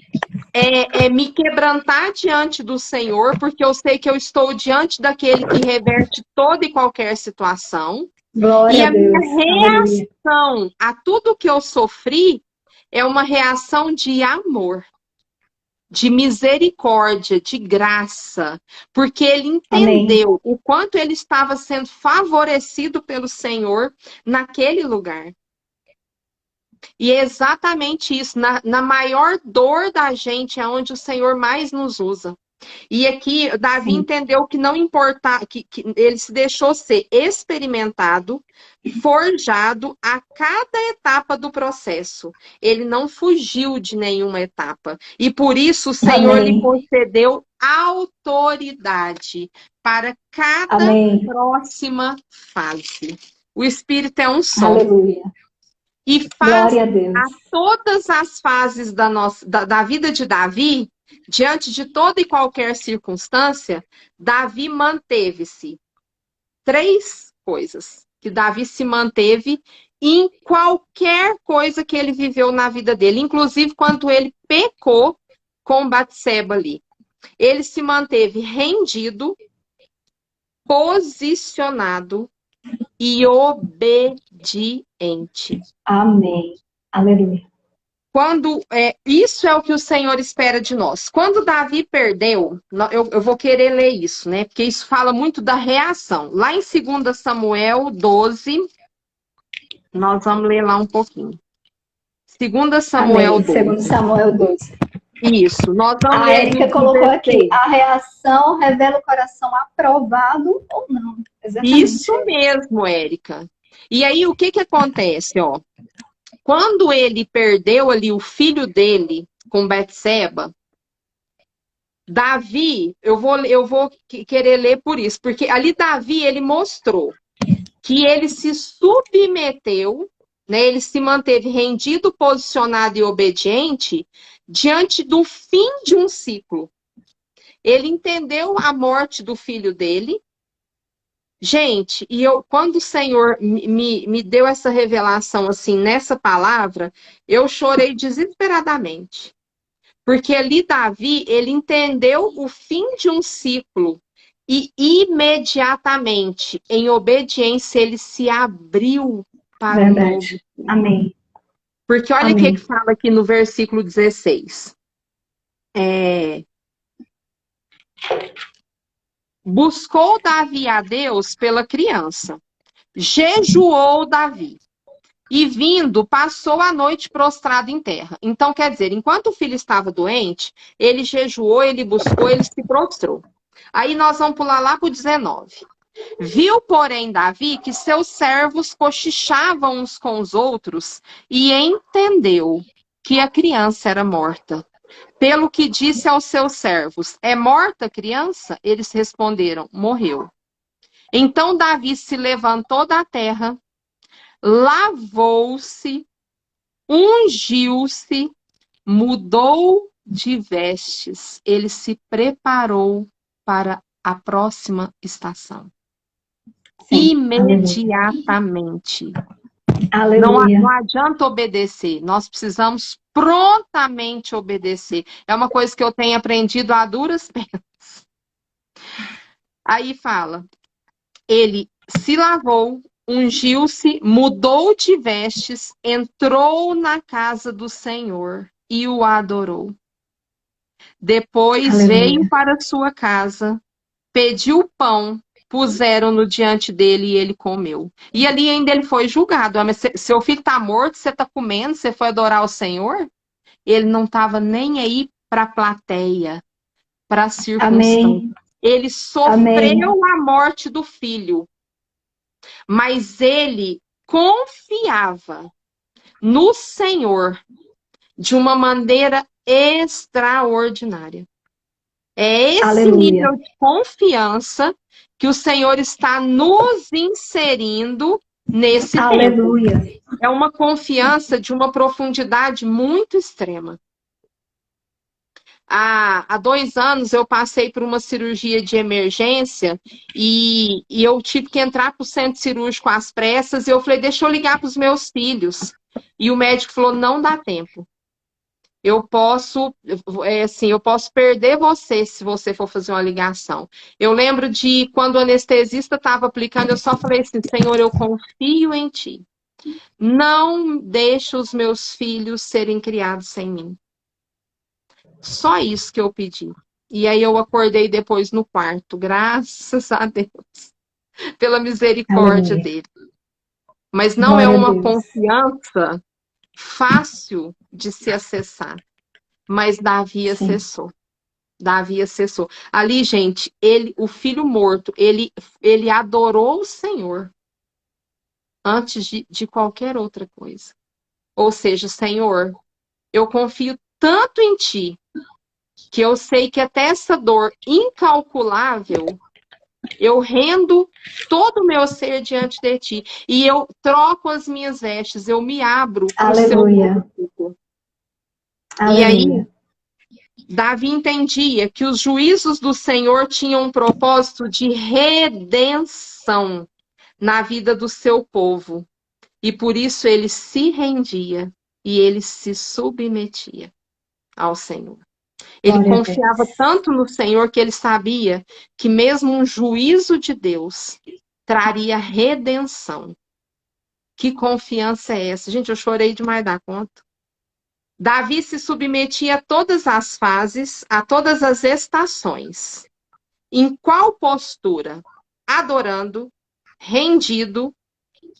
é me quebrantar diante do Senhor, porque eu sei que eu estou diante daquele que reverte toda e qualquer situação. Glória e a Deus. minha reação a tudo que eu sofri é uma reação de amor, de misericórdia, de graça, porque ele entendeu o quanto ele estava sendo favorecido pelo Senhor naquele lugar. E é exatamente isso, na maior dor da gente é onde o Senhor mais nos usa. E aqui, Davi entendeu que não importa, que ele se deixou ser experimentado, forjado a cada etapa do processo. Ele não fugiu de nenhuma etapa. E por isso o Senhor lhe concedeu autoridade para cada próxima fase. O Espírito é um só. Aleluia. E faz a todas as fases da vida de Davi. Diante de toda e qualquer circunstância, Davi manteve-se. 3 coisas que Davi se manteve em qualquer coisa que ele viveu na vida dele, inclusive quando ele pecou com Batseba ali. Ele se manteve rendido, posicionado e obediente. Amém. Aleluia. Isso é o que o Senhor espera de nós. Quando Davi perdeu, eu vou querer ler isso, né? Porque isso fala muito da reação. Lá em 2 Samuel 12, nós vamos ler lá um pouquinho. 2 Samuel 12. 2 Samuel 12. Isso, nós vamos ler. A Érica colocou aqui, a reação revela o coração aprovado ou não. Exatamente. Isso mesmo, Érica. E aí, o que acontece, ó? Quando ele perdeu ali o filho dele com Betseba, Davi, eu vou querer ler por isso, porque ali Davi, ele mostrou que ele se submeteu, né, ele se manteve rendido, posicionado e obediente diante do fim de um ciclo. Ele entendeu a morte do filho dele. Gente, quando o Senhor me deu essa revelação assim, nessa palavra, eu chorei desesperadamente. Porque ali Davi, ele entendeu o fim de um ciclo e imediatamente, em obediência, ele se abriu para um novo. Verdade. Amém. Porque olha o que fala aqui no versículo 16. Buscou Davi a Deus pela criança. Jejuou Davi. E vindo, passou a noite prostrado em terra. Então, quer dizer, enquanto o filho estava doente, ele jejuou, ele buscou, ele se prostrou. Aí nós vamos pular lá para o 19. Viu, porém, Davi que seus servos cochichavam uns com os outros e entendeu que a criança era morta. Pelo que disse aos seus servos, é morta a criança? Eles responderam, morreu. Então Davi se levantou da terra, lavou-se, ungiu-se, mudou de vestes. Ele se preparou para a próxima estação. Sim. Imediatamente. Aleluia. Não adianta obedecer, nós precisamos prontamente obedecer. É uma coisa que eu tenho aprendido a duras penas. Aí fala, ele se lavou, ungiu-se, mudou de vestes, entrou na casa do Senhor e o adorou. Depois Aleluia. veio para sua casa, pediu pão, puseram-no diante dele e ele comeu. E ali ainda ele foi julgado. Mas seu filho está morto, você está comendo, você foi adorar o Senhor? Ele não estava nem aí para a plateia, para a circunstância. Amém. Ele sofreu Amém. a morte do filho, mas ele confiava no Senhor de uma maneira extraordinária. É esse Aleluia. nível de confiança que o Senhor está nos inserindo nesse tempo. Aleluia. É uma confiança de uma profundidade muito extrema. Há 2 anos eu passei por uma cirurgia de emergência e eu tive que entrar para o centro cirúrgico às pressas e eu falei, deixa eu ligar para os meus filhos. E o médico falou, não dá tempo. Eu posso perder você se você for fazer uma ligação. Eu lembro de quando o anestesista estava aplicando, eu só falei assim, Senhor, eu confio em Ti. Não deixe os meus filhos serem criados sem mim. Só isso que eu pedi. E aí eu acordei depois no quarto, graças a Deus, pela misericórdia dele. Mas não é uma confiança fácil de se acessar. Mas Davi acessou. Davi acessou. Ali, gente, o filho morto, ele adorou o Senhor antes de qualquer outra coisa. Ou seja, Senhor, eu confio tanto em Ti que eu sei que até essa dor incalculável, eu rendo todo o meu ser diante de Ti. E eu troco as minhas vestes, eu me abro para o Seu corpo. E aí, Davi entendia que os juízos do Senhor tinham um propósito de redenção na vida do seu povo. E por isso ele se rendia e ele se submetia ao Senhor. Ele confiava tanto no Senhor que ele sabia que mesmo um juízo de Deus traria redenção. Que confiança é essa? Gente, eu chorei demais da conta. Davi se submetia a todas as fases, a todas as estações. Em qual postura? Adorando, rendido,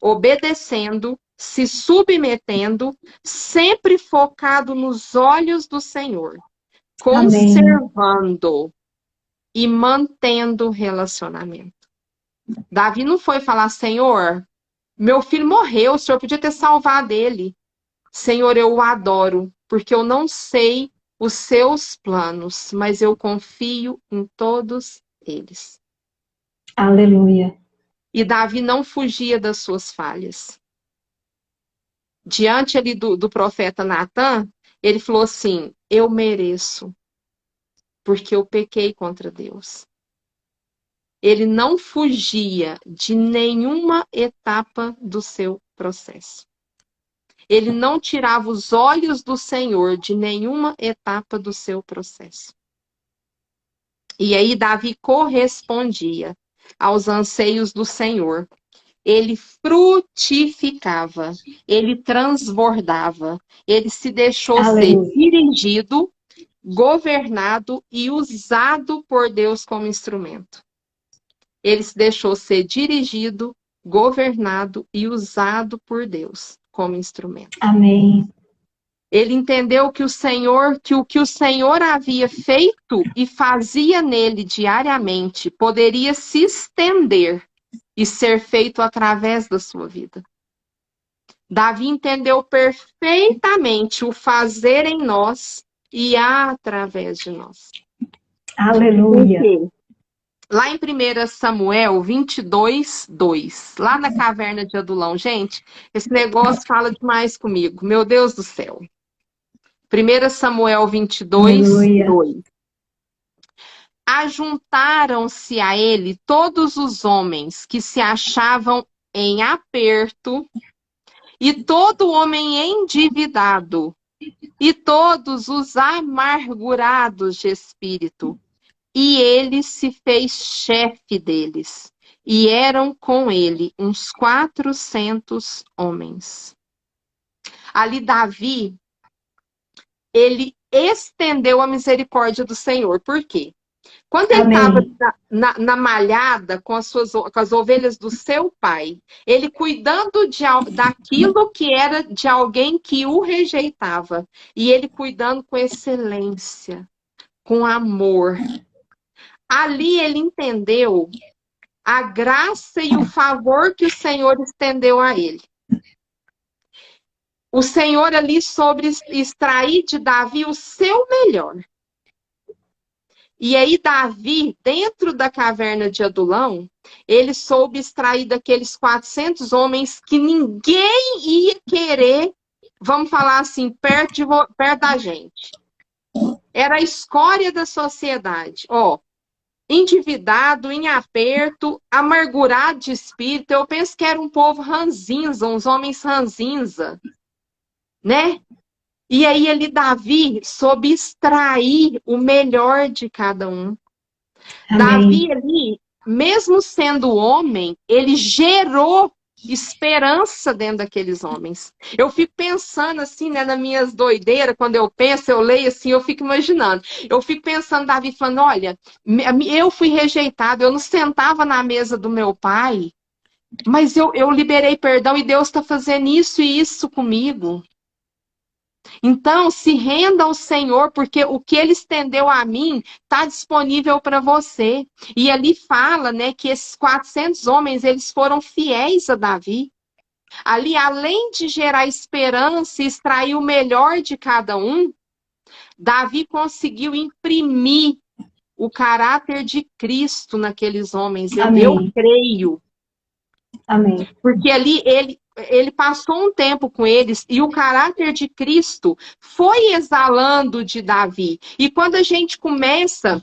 obedecendo, se submetendo, sempre focado nos olhos do Senhor, conservando e mantendo o relacionamento. Davi não foi falar, Senhor, meu filho morreu, o Senhor podia ter salvado ele. Senhor, eu o adoro, porque eu não sei os seus planos, mas eu confio em todos eles. Aleluia. E Davi não fugia das suas falhas. Diante ali do profeta Natan, ele falou assim, eu mereço. porque eu pequei contra Deus. Ele não fugia de nenhuma etapa do seu processo. Ele não tirava os olhos do Senhor de nenhuma etapa do seu processo. E aí Davi correspondia aos anseios do Senhor. Ele frutificava, ele transbordava, ele se deixou ser Aleluia. dirigido, governado e usado por Deus como instrumento. Ele se deixou ser dirigido, governado e usado por Deus como instrumento. Amém. Ele entendeu que o que o Senhor havia feito e fazia nele diariamente poderia se estender e ser feito através da sua vida. Davi entendeu perfeitamente o fazer em nós e através de nós. Aleluia. Por quê? Lá em 1 Samuel 22, 2, lá na caverna de Adulão, gente, esse negócio fala demais comigo, meu Deus do céu. 1 Samuel 22, Aleluia. 2. Ajuntaram-se a ele todos os homens que se achavam em aperto, e todo homem endividado, e todos os amargurados de espírito. E ele se fez chefe deles. E eram com ele uns 400 homens. Ali Davi, ele estendeu a misericórdia do Senhor. Por quê? Quando ele estava na malhada com as ovelhas do seu pai, ele cuidando daquilo que era de alguém que o rejeitava. E ele cuidando com excelência, com amor. Ali ele entendeu a graça e o favor que o Senhor estendeu a ele. O Senhor ali soube extrair de Davi o seu melhor. E aí Davi, dentro da caverna de Adulão, ele soube extrair daqueles 400 homens que ninguém ia querer, vamos falar assim, perto da gente. Era a escória da sociedade. Endividado, em aperto, amargurado de espírito. Eu penso que era um povo ranzinza, uns homens ranzinza, né? E aí ele, Davi, soube extrair o melhor de cada um. Amém. Davi ali, mesmo sendo homem, ele gerou esperança dentro daqueles homens. Eu fico pensando assim, né, nas minhas doideiras, quando eu penso, eu leio assim, eu fico imaginando. Eu fico pensando, Davi, falando, olha, eu fui rejeitado, eu não sentava na mesa do meu pai, mas eu liberei perdão e Deus está fazendo isso e isso comigo. Então, se renda ao Senhor, porque o que Ele estendeu a mim está disponível para você. E ali fala, né, que esses 400 homens, eles foram fiéis a Davi. Ali, além de gerar esperança e extrair o melhor de cada um, Davi conseguiu imprimir o caráter de Cristo naqueles homens. Eu creio. Amém. Porque ali ele passou um tempo com eles e o caráter de Cristo foi exalando de Davi. E quando a gente começa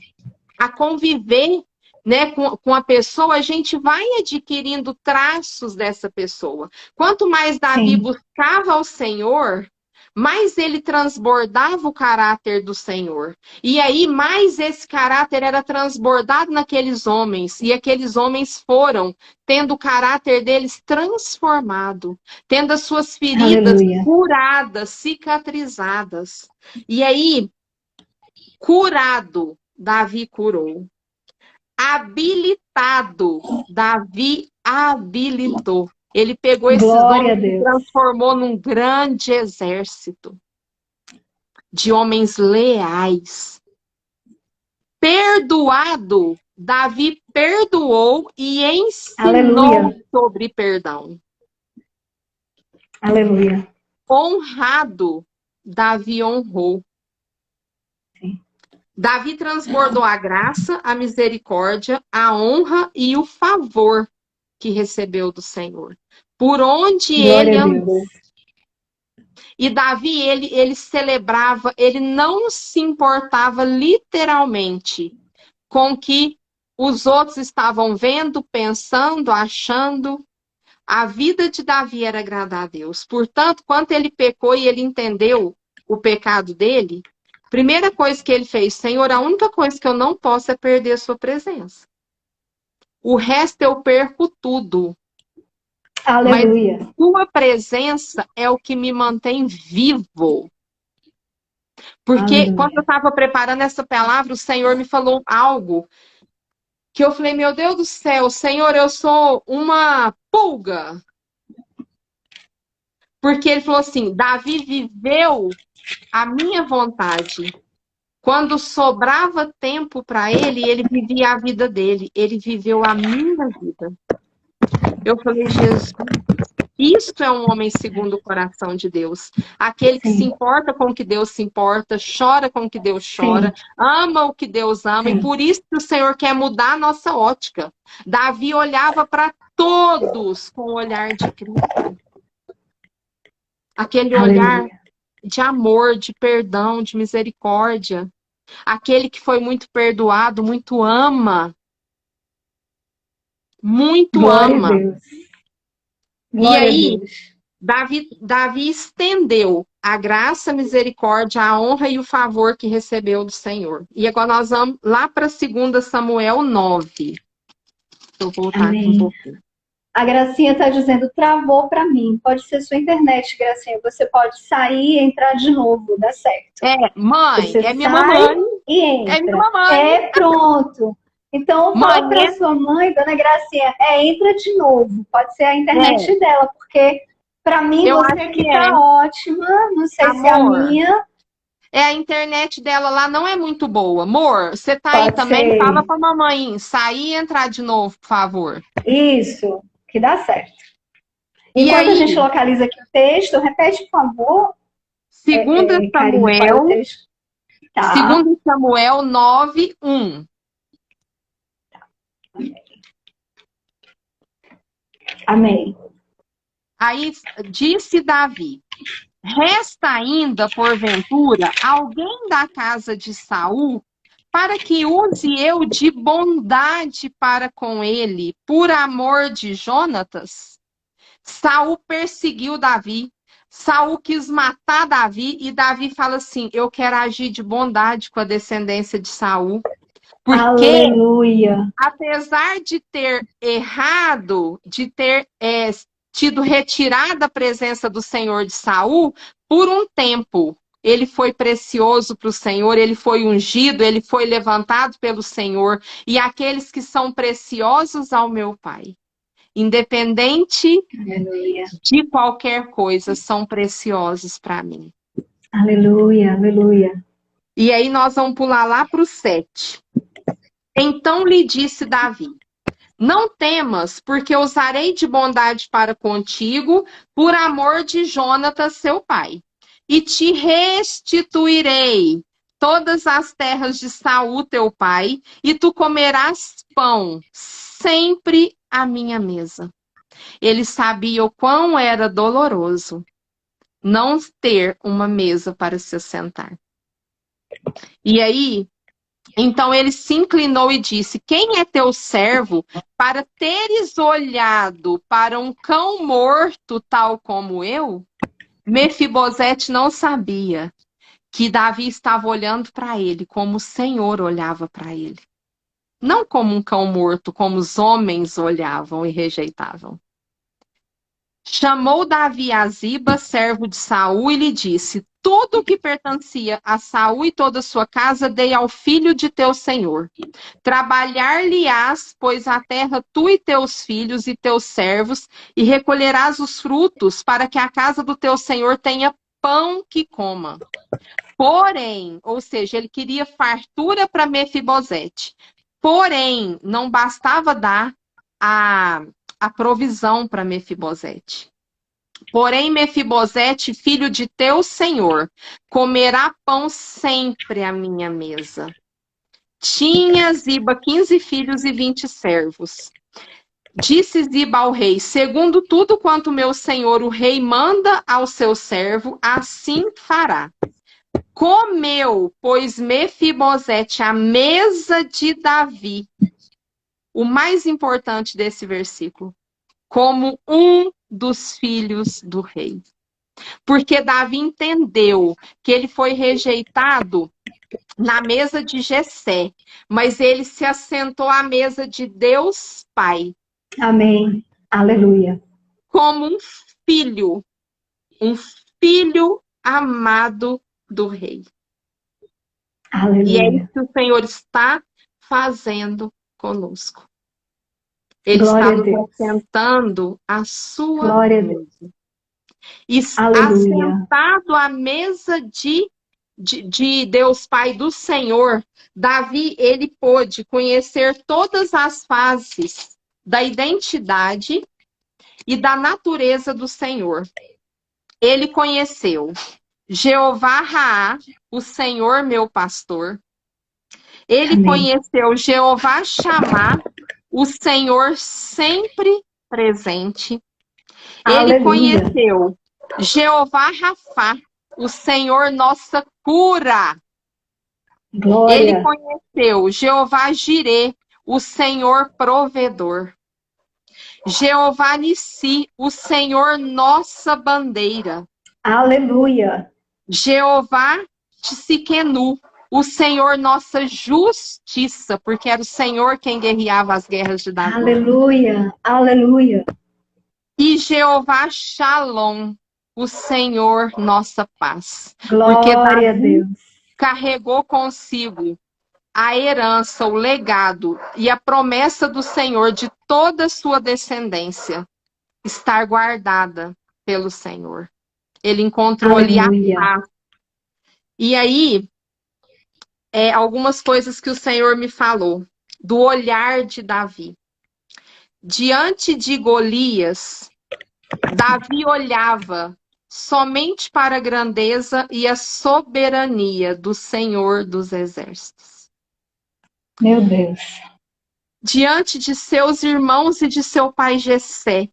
a conviver, né, com a pessoa, a gente vai adquirindo traços dessa pessoa. Quanto mais Davi buscava ao Senhor, mais ele transbordava o caráter do Senhor. E aí, mais esse caráter era transbordado naqueles homens. E aqueles homens foram tendo o caráter deles transformado, tendo as suas feridas curadas, cicatrizadas. E aí, curado, Davi curou. Habilitado, Davi habilitou. Ele pegou esses homens e transformou num grande exército de homens leais. Perdoado, Davi perdoou e ensinou sobre perdão. Aleluia. Honrado, Davi honrou. Davi transbordou a graça, a misericórdia, a honra e o favor que recebeu do Senhor. Por onde ele andou. E Davi, ele celebrava, ele não se importava literalmente com o que os outros estavam vendo, pensando, achando. A vida de Davi era agradar a Deus. Portanto, quando ele pecou e ele entendeu o pecado dele, primeira coisa que ele fez: Senhor, a única coisa que eu não posso é perder a sua presença. O resto eu perco tudo. Aleluia. Mas sua presença é o que me mantém vivo. Porque Aleluia. quando eu estava preparando essa palavra, o Senhor me falou algo que eu falei, meu Deus do céu, Senhor, eu sou uma pulga. Porque ele falou assim, Davi viveu a minha vontade. Quando sobrava tempo para ele, ele vivia a vida dele. Ele viveu a minha vida. Eu falei, Jesus, isto é um homem segundo o coração de Deus. Aquele que Sim. se importa com o que Deus se importa, chora com o que Deus chora, ama o que Deus ama. Sim. E por isso que o Senhor quer mudar a nossa ótica. Davi olhava para todos com o olhar de Cristo. Aquele olhar Aleluia. de amor, de perdão, de misericórdia. Aquele que foi muito perdoado, muito ama. Muito Glória ama. a Deus. E Glória a aí, Deus. Davi estendeu a graça, a misericórdia, a honra e o favor que recebeu do Senhor. E agora nós vamos lá para 2 Samuel 9. Vou voltar aqui um Amém. pouquinho. A Gracinha está dizendo, travou para mim. Pode ser sua internet, Gracinha. Você pode sair e entrar de novo, dá certo. Mãe, Você é minha sai mamãe. e entra. É minha mamãe. É, pronto. Então, fala Mãe, para sua mãe, dona Gracinha, entra de novo. Pode ser a internet dela, porque para mim Eu você acho aqui que tá ótima. Não sei se é a Amor, minha. a internet dela lá não é muito boa. Amor, você tá aí Pode também? ser. Fala pra mamãe sair e entrar de novo, por favor. Isso, que dá certo. E Enquanto a aí, gente localiza aqui o texto, repete, por favor, 2 Karine, qual é o texto? Tá. 2 Samuel 9:1. Amém. Aí disse Davi: resta ainda, porventura, alguém da casa de Saul, para que use eu de bondade para com ele, por amor de Jonatas? Saul perseguiu Davi. Saul quis matar Davi e Davi fala assim: eu quero agir de bondade com a descendência de Saul. Porque, Aleluia. apesar de ter errado, de ter tido retirada a presença do Senhor de Saul, por um tempo ele foi precioso para o Senhor, ele foi ungido, ele foi levantado pelo Senhor. E aqueles que são preciosos ao meu Pai, independente Aleluia. de qualquer coisa, são preciosos para mim. Aleluia, aleluia. E aí nós vamos pular lá para o 7. Então lhe disse Davi: não temas, porque usarei de bondade para contigo, por amor de Jonatas, seu pai. E te restituirei todas as terras de Saul, teu pai, e tu comerás pão sempre à minha mesa. Ele sabia o quão era doloroso não ter uma mesa para se assentar. E aí, então ele se inclinou e disse: quem é teu servo para teres olhado para um cão morto tal como eu? Mefibosete não sabia que Davi estava olhando para ele como o Senhor olhava para ele. Não como um cão morto, como os homens olhavam e rejeitavam. Chamou Davi a Ziba, servo de Saul, e lhe disse: tudo o que pertencia a Saul e toda a sua casa dei ao filho de teu senhor. Trabalhar-lhe-ás, pois, a terra tu e teus filhos e teus servos, e recolherás os frutos, para que a casa do teu senhor tenha pão que coma. Porém, ou seja, ele queria fartura para Mefibosete. Porém, não bastava dar a provisão para Mefibosete. Porém, Mefibosete, filho de teu senhor, comerá pão sempre à minha mesa. Tinha Ziba 15 filhos e 20 servos. Disse Ziba ao rei: segundo tudo quanto meu senhor o rei manda ao seu servo, assim fará. Comeu, pois, Mefibosete à mesa de Davi. O mais importante desse versículo, como um dos filhos do rei. Porque Davi entendeu que ele foi rejeitado na mesa de Jessé, mas ele se assentou à mesa de Deus Pai, Amém. Aleluia. como um filho amado do rei. E é isso Aleluia. que o Senhor está fazendo conosco. Ele Glória está a nos Deus. assentando à sua Glória a Deus. mesa. E Aleluia. assentado à mesa de Deus Pai do Senhor, Davi, ele pôde conhecer todas as fases da identidade e da natureza do Senhor. Ele conheceu Jeová Raá, o Senhor meu pastor. Ele Amém. conheceu Jeová Chamá, o Senhor sempre presente. Ele Aleluia. conheceu Jeová Rafá, o Senhor nossa cura. Ele Glória. conheceu Jeová Jirê, o Senhor provedor. Jeová Nissi, o Senhor nossa bandeira. Aleluia. Jeová Tsiquenu, o Senhor nossa justiça, porque era o Senhor quem guerreava as guerras de Davi. Aleluia. Aleluia. E Jeová Shalom, o Senhor nossa paz. Porque Glória a Davi Deus. carregou consigo a herança, o legado e a promessa do Senhor de toda a sua descendência estar guardada pelo Senhor. Ele encontrou ali a Aleluia. paz. E aí, algumas coisas que o Senhor me falou do olhar de Davi. Diante de Golias, Davi olhava somente para a grandeza e a soberania do Senhor dos Exércitos. Meu Deus. Diante de seus irmãos e de seu pai Jessé,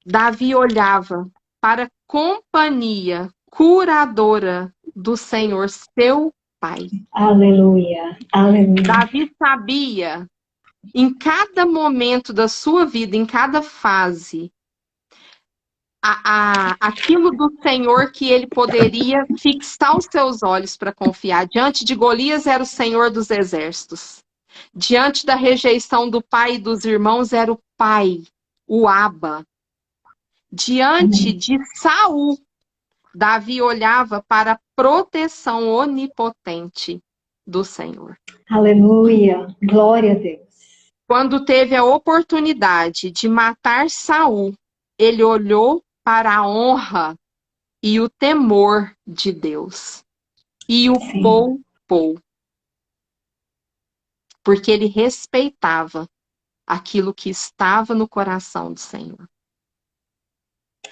Davi olhava para a companhia curadora do Senhor, seu pai. Aleluia. Aleluia. Davi sabia, em cada momento da sua vida, em cada fase, aquilo do Senhor que ele poderia fixar os seus olhos para confiar. Diante de Golias era o Senhor dos Exércitos. Diante da rejeição do pai e dos irmãos era o pai, o Abba. Diante Amém. de Saul, Davi olhava para a proteção onipotente do Senhor. Aleluia. Glória a Deus. Quando teve a oportunidade de matar Saul, ele olhou para a honra e o temor de Deus. E o Sim. poupou. Porque ele respeitava aquilo que estava no coração do Senhor.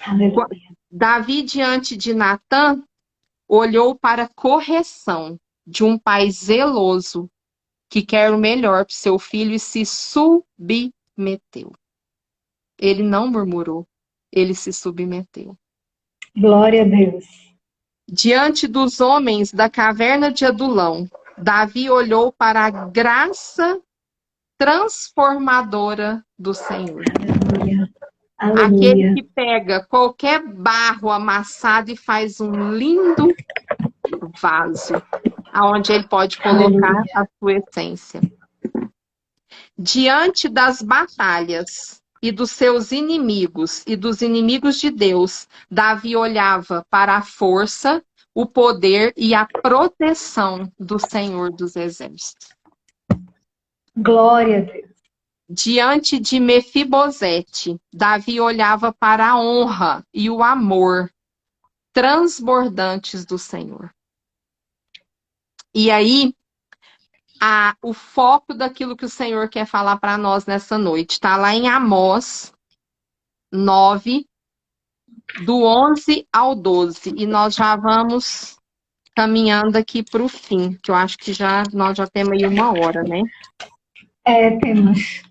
Aleluia. Davi, diante de Natã, olhou para a correção de um pai zeloso que quer o melhor para o seu filho e se submeteu. Ele não murmurou, ele se submeteu. Glória a Deus. Diante dos homens da caverna de Adulão, Davi olhou para a graça transformadora do Senhor. Aleluia. Aquele Aleluia. que pega qualquer barro amassado e faz um lindo vaso, aonde ele pode colocar Aleluia. a sua essência. Diante das batalhas e dos seus inimigos e dos inimigos de Deus, Davi olhava para a força, o poder e a proteção do Senhor dos Exércitos. Glória a Deus. Diante de Mefibosete, Davi olhava para a honra e o amor transbordantes do Senhor. E aí, o foco daquilo que o Senhor quer falar para nós nessa noite está lá em Amós 9, do 11 ao 12. E nós já vamos caminhando aqui para o fim, que eu acho que nós já temos aí 1 hora, né? Temos.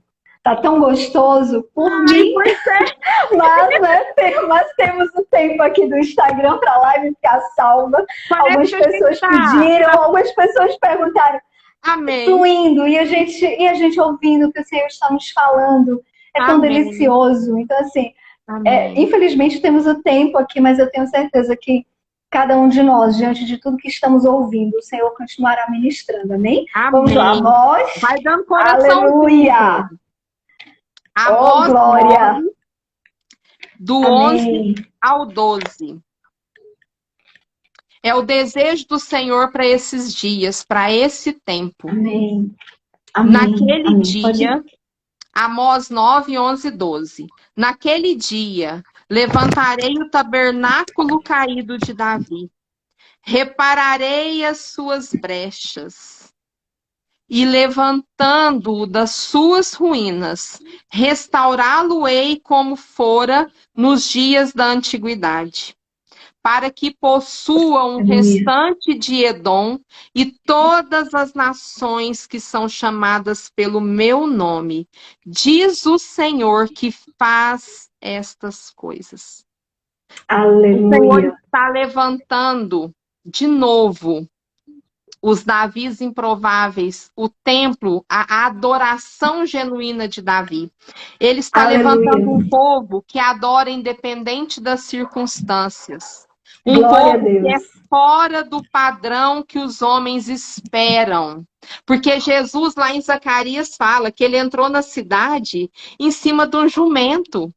Tá tão gostoso por Ai, mim, pois é. mas, né, mas temos o tempo aqui do Instagram para a live ficar salva. Algumas Parece que a gente pessoas tá. pediram, algumas pessoas perguntaram, Amém. fluindo, e a gente ouvindo o que o Senhor está nos falando. É tão Amém. delicioso. Então, assim, Amém. infelizmente temos o tempo aqui, mas eu tenho certeza que cada um de nós, diante de tudo que estamos ouvindo, o Senhor continuará ministrando, amém? Vamos lá, Amém. Amós, Vai dando coração. aleluia, oh Amós glória, 9, do 11 amém, ao 12. É o desejo do Senhor para esses dias, para esse tempo. amém, amém, Naquele amém, pode dia, ir. Amós 9, 11 e 12. Naquele dia, levantarei o tabernáculo caído de Davi, repararei as suas brechas, e levantando-o das suas ruínas, restaurá-lo-ei como fora nos dias da antiguidade, para que possuam o Aleluia, restante de Edom e todas as nações que são chamadas pelo meu nome, diz o Senhor que faz estas coisas. O Senhor aleluia, está levantando de novo os Davis improváveis, o templo, a adoração genuína de Davi. Ele está levantando um aleluia, povo que adora independente das circunstâncias. Um glória a povo que é Deus, fora do padrão que os homens esperam. Porque Jesus, lá em Zacarias, fala que ele entrou na cidade em cima de um jumento.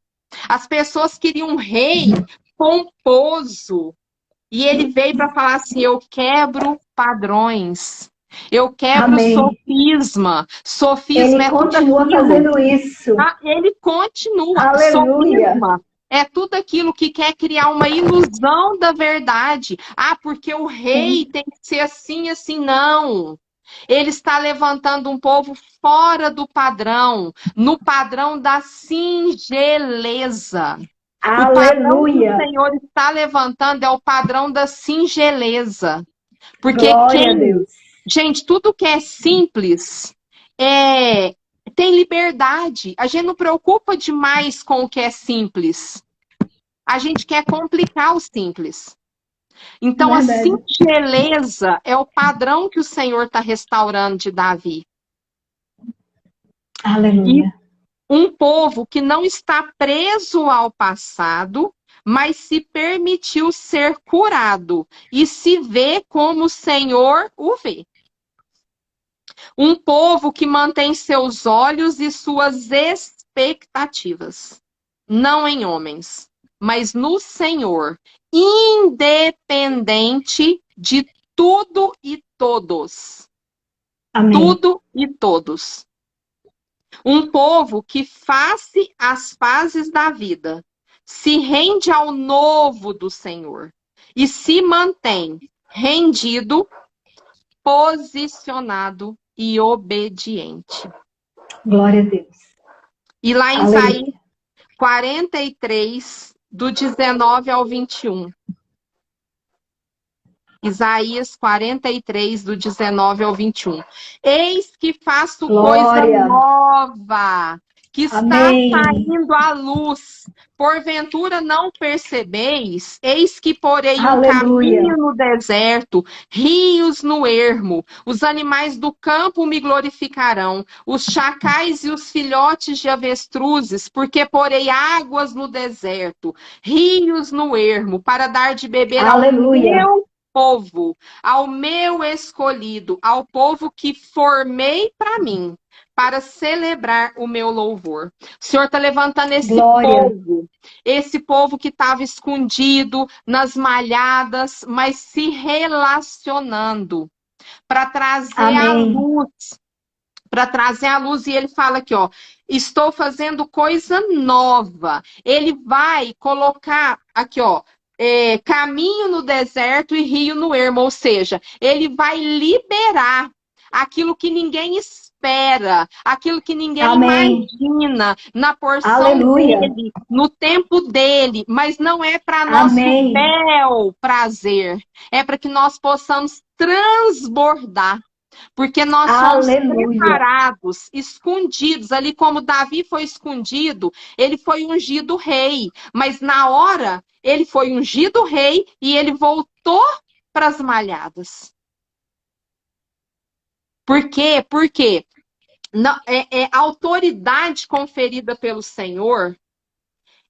As pessoas queriam um rei pomposo, e ele veio para falar assim: eu quebro padrões, eu quebro amém. sofisma. Sofisma Ele é tudo continua aquilo. fazendo isso, Tá? Ele continua. aleluia, Sofisma é tudo aquilo que quer criar uma ilusão da verdade. Ah, porque o rei tem que ser assim, assim, não. Ele está levantando um povo fora do padrão, no padrão da singeleza. O padrão que o aleluia, Senhor está levantando é o padrão da singeleza. Porque glória a Deus, gente, tudo que é simples tem liberdade. A gente não preocupa demais com o que é simples. A gente quer complicar o simples. Então, a verdade, singeleza é o padrão que o Senhor está restaurando de Davi. E aleluia, um povo que não está preso ao passado, mas se permitiu ser curado e se vê como o Senhor o vê. Um povo que mantém seus olhos e suas expectativas, não em homens, mas no Senhor, independente de tudo e todos. amém, Tudo e todos. Um povo que, face às fases da vida, se rende ao novo do Senhor e se mantém rendido, posicionado e obediente. glória a Deus, E lá em aleluia, Isaías 43, do 19 ao 21. Isaías 43, do 19 ao 21. Eis que faço coisa glória, nova, que está amém, saindo à luz. Porventura não percebeis? Eis que porei um aleluia, caminho no deserto, rios no ermo. Os animais do campo me glorificarão, os chacais e os filhotes de avestruzes, porque porei águas no deserto, rios no ermo, para dar de beber ao aleluia, meu povo, ao meu escolhido, ao povo que formei para mim, para celebrar o meu louvor. O Senhor está levantando glória, esse povo que estava escondido nas malhadas, mas se relacionando para trazer a amém, luz. Para trazer a luz, e ele fala aqui, ó, estou fazendo coisa nova. Ele vai colocar aqui, ó, caminho no deserto e rio no ermo, ou seja, ele vai liberar aquilo que ninguém espera, aquilo que ninguém amém, imagina, na porção aleluia, dele, no tempo dele, mas não é para nosso amém, bel prazer, é para que nós possamos transbordar. Porque nós somos Aleluia. separados, escondidos. Ali como Davi foi escondido, ele foi ungido rei. Mas na hora, ele foi ungido rei e ele voltou para as malhadas. Por quê? Porque a autoridade conferida pelo Senhor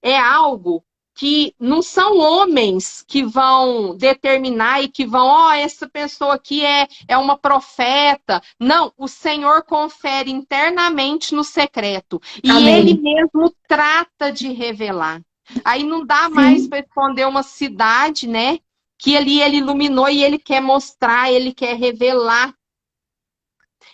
é algo que não são homens que vão determinar e que vão, essa pessoa aqui é uma profeta. Não, o Senhor confere internamente no secreto. E Amém. Ele mesmo trata de revelar. Aí não dá mais para esconder uma cidade, né? Que ali ele iluminou e ele quer mostrar, ele quer revelar.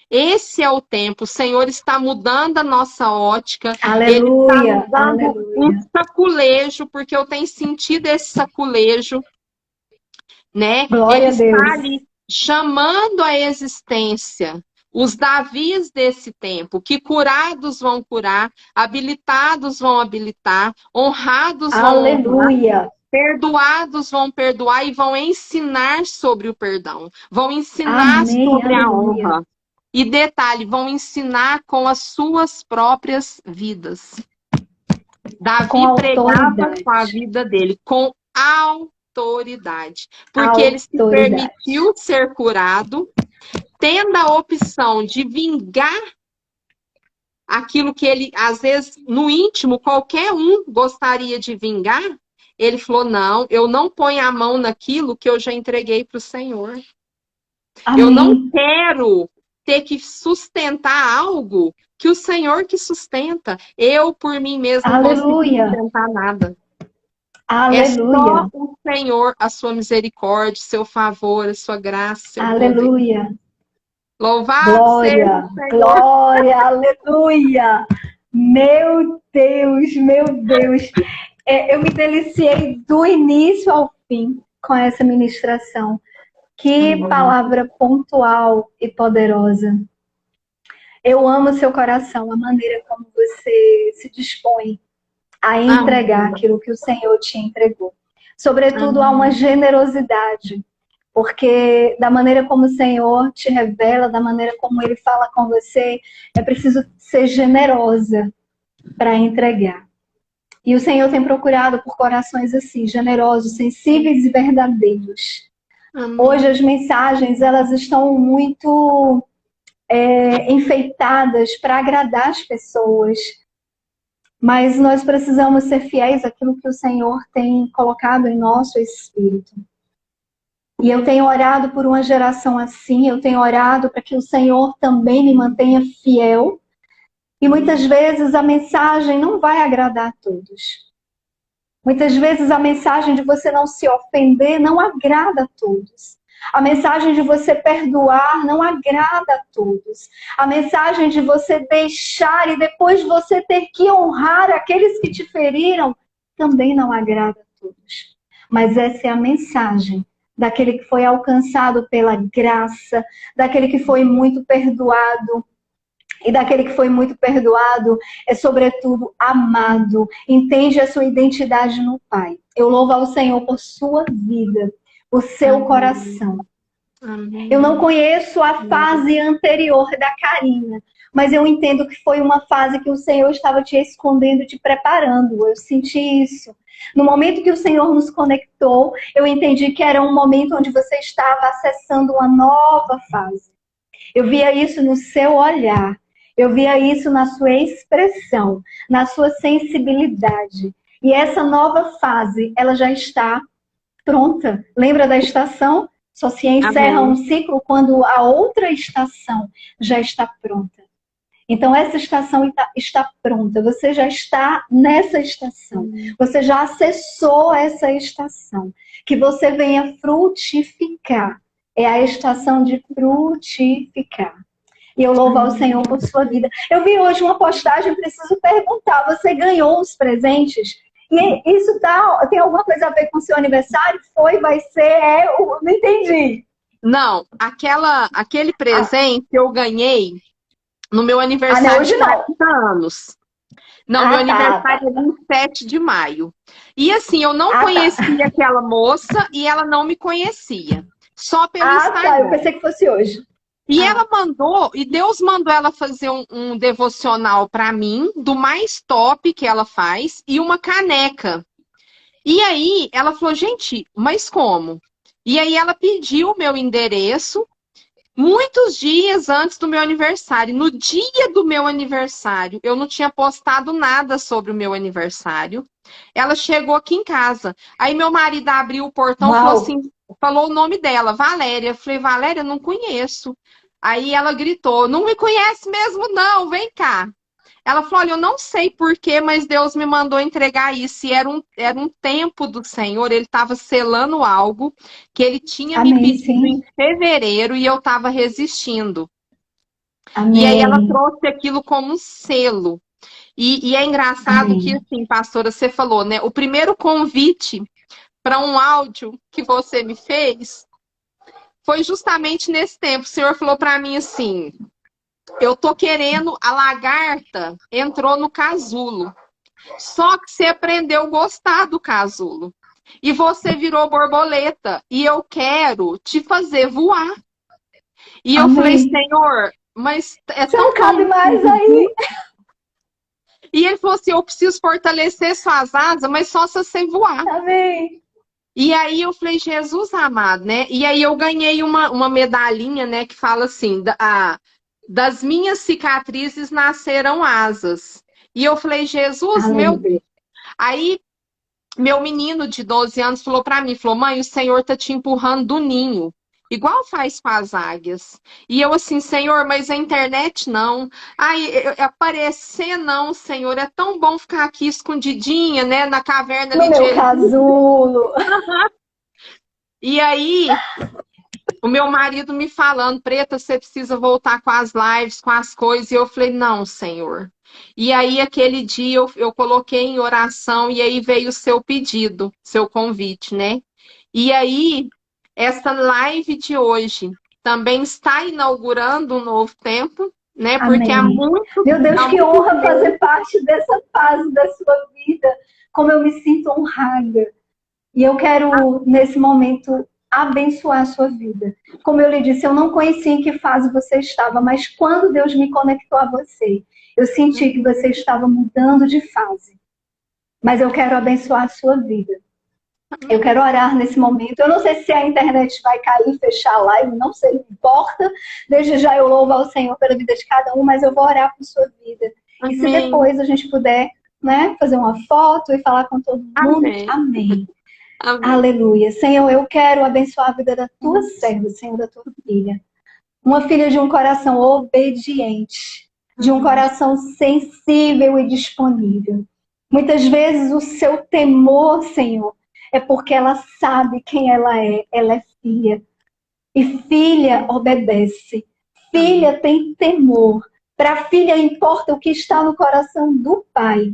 Esse é o tempo. O Senhor está mudando a nossa ótica. Aleluia. Ele está dando Aleluia. um saculejo, porque eu tenho sentido esse saculejo, né? Glória Ele a Deus. está ali chamando à existência os Davis desse tempo, que curados vão curar, habilitados vão habilitar, honrados vão honrar, Aleluia. perdoados vão perdoar e vão ensinar sobre o perdão, vão ensinar Amém. sobre a Aleluia. honra. E detalhe, vão ensinar com as suas próprias vidas. Davi Com pregava autoridade. com a vida dele, com autoridade. Porque ele se Autoridade. permitiu ser curado, tendo a opção de vingar aquilo que ele, às vezes, no íntimo, qualquer um gostaria de vingar. Ele falou, não, eu não ponho a mão naquilo que eu já entreguei para o Senhor. Amém. Eu não quero ter que sustentar algo que o Senhor que sustenta. Eu, por mim mesmo, não consigo sustentar nada. Aleluia. É só o Senhor, a sua misericórdia, seu favor, a sua graça, seu Aleluia. poder. Louvado Glória, seja o Senhor. glória, aleluia. Meu Deus, meu Deus. Eu me deliciei do início ao fim com essa ministração. Que palavra pontual e poderosa. Eu amo seu coração, a maneira como você se dispõe a entregar aquilo que o Senhor te entregou. Sobretudo, há uma generosidade, porque da maneira como o Senhor te revela, da maneira como Ele fala com você, é preciso ser generosa para entregar. E o Senhor tem procurado por corações assim, generosos, sensíveis e verdadeiros. Hoje as mensagens, elas estão muito enfeitadas para agradar as pessoas. Mas nós precisamos ser fiéis àquilo que o Senhor tem colocado em nosso espírito. E eu tenho orado por uma geração assim, eu tenho orado para que o Senhor também me mantenha fiel. E muitas vezes a mensagem não vai agradar a todos. Muitas vezes a mensagem de você não se ofender não agrada a todos. A mensagem de você perdoar não agrada a todos. A mensagem de você deixar e depois você ter que honrar aqueles que te feriram também não agrada a todos. Mas essa é a mensagem daquele que foi alcançado pela graça, daquele que foi muito perdoado. E daquele que foi muito perdoado é, sobretudo, amado. Entende a sua identidade no Pai. Eu louvo ao Senhor por sua vida, por seu coração. Amém. Eu não conheço a fase anterior da Karina, mas eu entendo que foi uma fase que o Senhor estava te escondendo, te preparando. Eu senti isso. No momento que o Senhor nos conectou, eu entendi que era um momento onde você estava acessando uma nova fase. Eu via isso no seu olhar. Eu via isso na sua expressão, na sua sensibilidade. E essa nova fase, ela já está pronta. Lembra da estação? Só se encerra um ciclo quando a outra estação já está pronta. Então, essa estação está pronta. Você já está nessa estação. Você já acessou essa estação. Que você venha frutificar. É a estação de frutificar. E eu louvo ao Senhor por sua vida. Eu vi hoje uma postagem, preciso perguntar, você ganhou os presentes? E isso tem alguma coisa a ver com o seu aniversário? Vai ser? Não entendi. Não, aquele presente que eu ganhei no meu aniversário não, hoje de 40 anos. Não, meu aniversário é 27 de maio. E assim, eu não conhecia aquela moça e ela não me conhecia. Só pelo Instagram. Eu pensei que fosse hoje. E ela mandou, e Deus mandou ela fazer um devocional para mim, do mais top que ela faz, e uma caneca. E aí ela falou, gente, mas como? E aí ela pediu o meu endereço muitos dias antes do meu aniversário. No dia do meu aniversário, eu não tinha postado nada sobre o meu aniversário. Ela chegou aqui em casa. Aí meu marido abriu o portão e falou assim, falou o nome dela, Valéria. Eu falei, Valéria, não conheço. Aí ela gritou, não me conhece mesmo não, vem cá. Ela falou, olha, eu não sei porquê, mas Deus me mandou entregar isso. E era um tempo do Senhor, ele estava selando algo que ele tinha me Amém, pedido sim. em fevereiro e eu estava resistindo. Amém. E aí ela trouxe aquilo como um selo. E é engraçado Amém. que, assim, pastora, você falou, né? O primeiro convite para um áudio que você me fez foi justamente nesse tempo. O Senhor falou para mim assim, eu tô querendo, a lagarta entrou no casulo. Só que você aprendeu a gostar do casulo. E você virou borboleta. E eu quero te fazer voar. E eu falei, Senhor, mas é Você tão não cabe bom. mais aí. E ele falou assim, eu preciso fortalecer suas asas, mas só se você voar. Amém. E aí eu falei, Jesus amado, né? E aí eu ganhei uma medalhinha, né, que fala assim, das minhas cicatrizes nasceram asas. E eu falei, Jesus, meu Deus. Aí meu menino de 12 anos falou para mim, falou, mãe, o Senhor tá te empurrando do ninho, igual faz com as águias. E eu assim, Senhor, mas a internet não. Ai, aparecer não, Senhor, é tão bom ficar aqui escondidinha, né, na caverna ali No meu casulo. E aí, o meu marido me falando, Preta, você precisa voltar com as lives, com as coisas. E eu falei, não, Senhor. E aí, aquele dia, eu coloquei em oração e aí veio o seu pedido, seu convite, né? E aí, essa live de hoje também está inaugurando um novo tempo, né? Porque há Amém. muito... Meu Deus, há que muito honra tempo... fazer parte dessa fase da sua vida. Como eu me sinto honrada. E eu quero, nesse momento, abençoar a sua vida. Como eu lhe disse, eu não conhecia em que fase você estava, mas quando Deus me conectou a você, eu senti que você estava mudando de fase. Mas eu quero abençoar a sua vida. Eu quero orar nesse momento. Eu não sei se a internet vai cair, fechar a live, não sei, não importa. Desde já eu louvo ao Senhor pela vida de cada um, mas eu vou orar por sua vida. Amém. E se depois a gente puder, né, fazer uma foto e falar com todo mundo, amém. Amém. Aleluia. Senhor, eu quero abençoar a vida da tua serva, Senhor, da tua filha. Uma filha de um coração obediente, de um coração sensível e disponível. Muitas vezes o seu temor, Senhor, é porque ela sabe quem ela é filha. E filha obedece. Filha tem temor. Para filha importa o que está no coração do pai.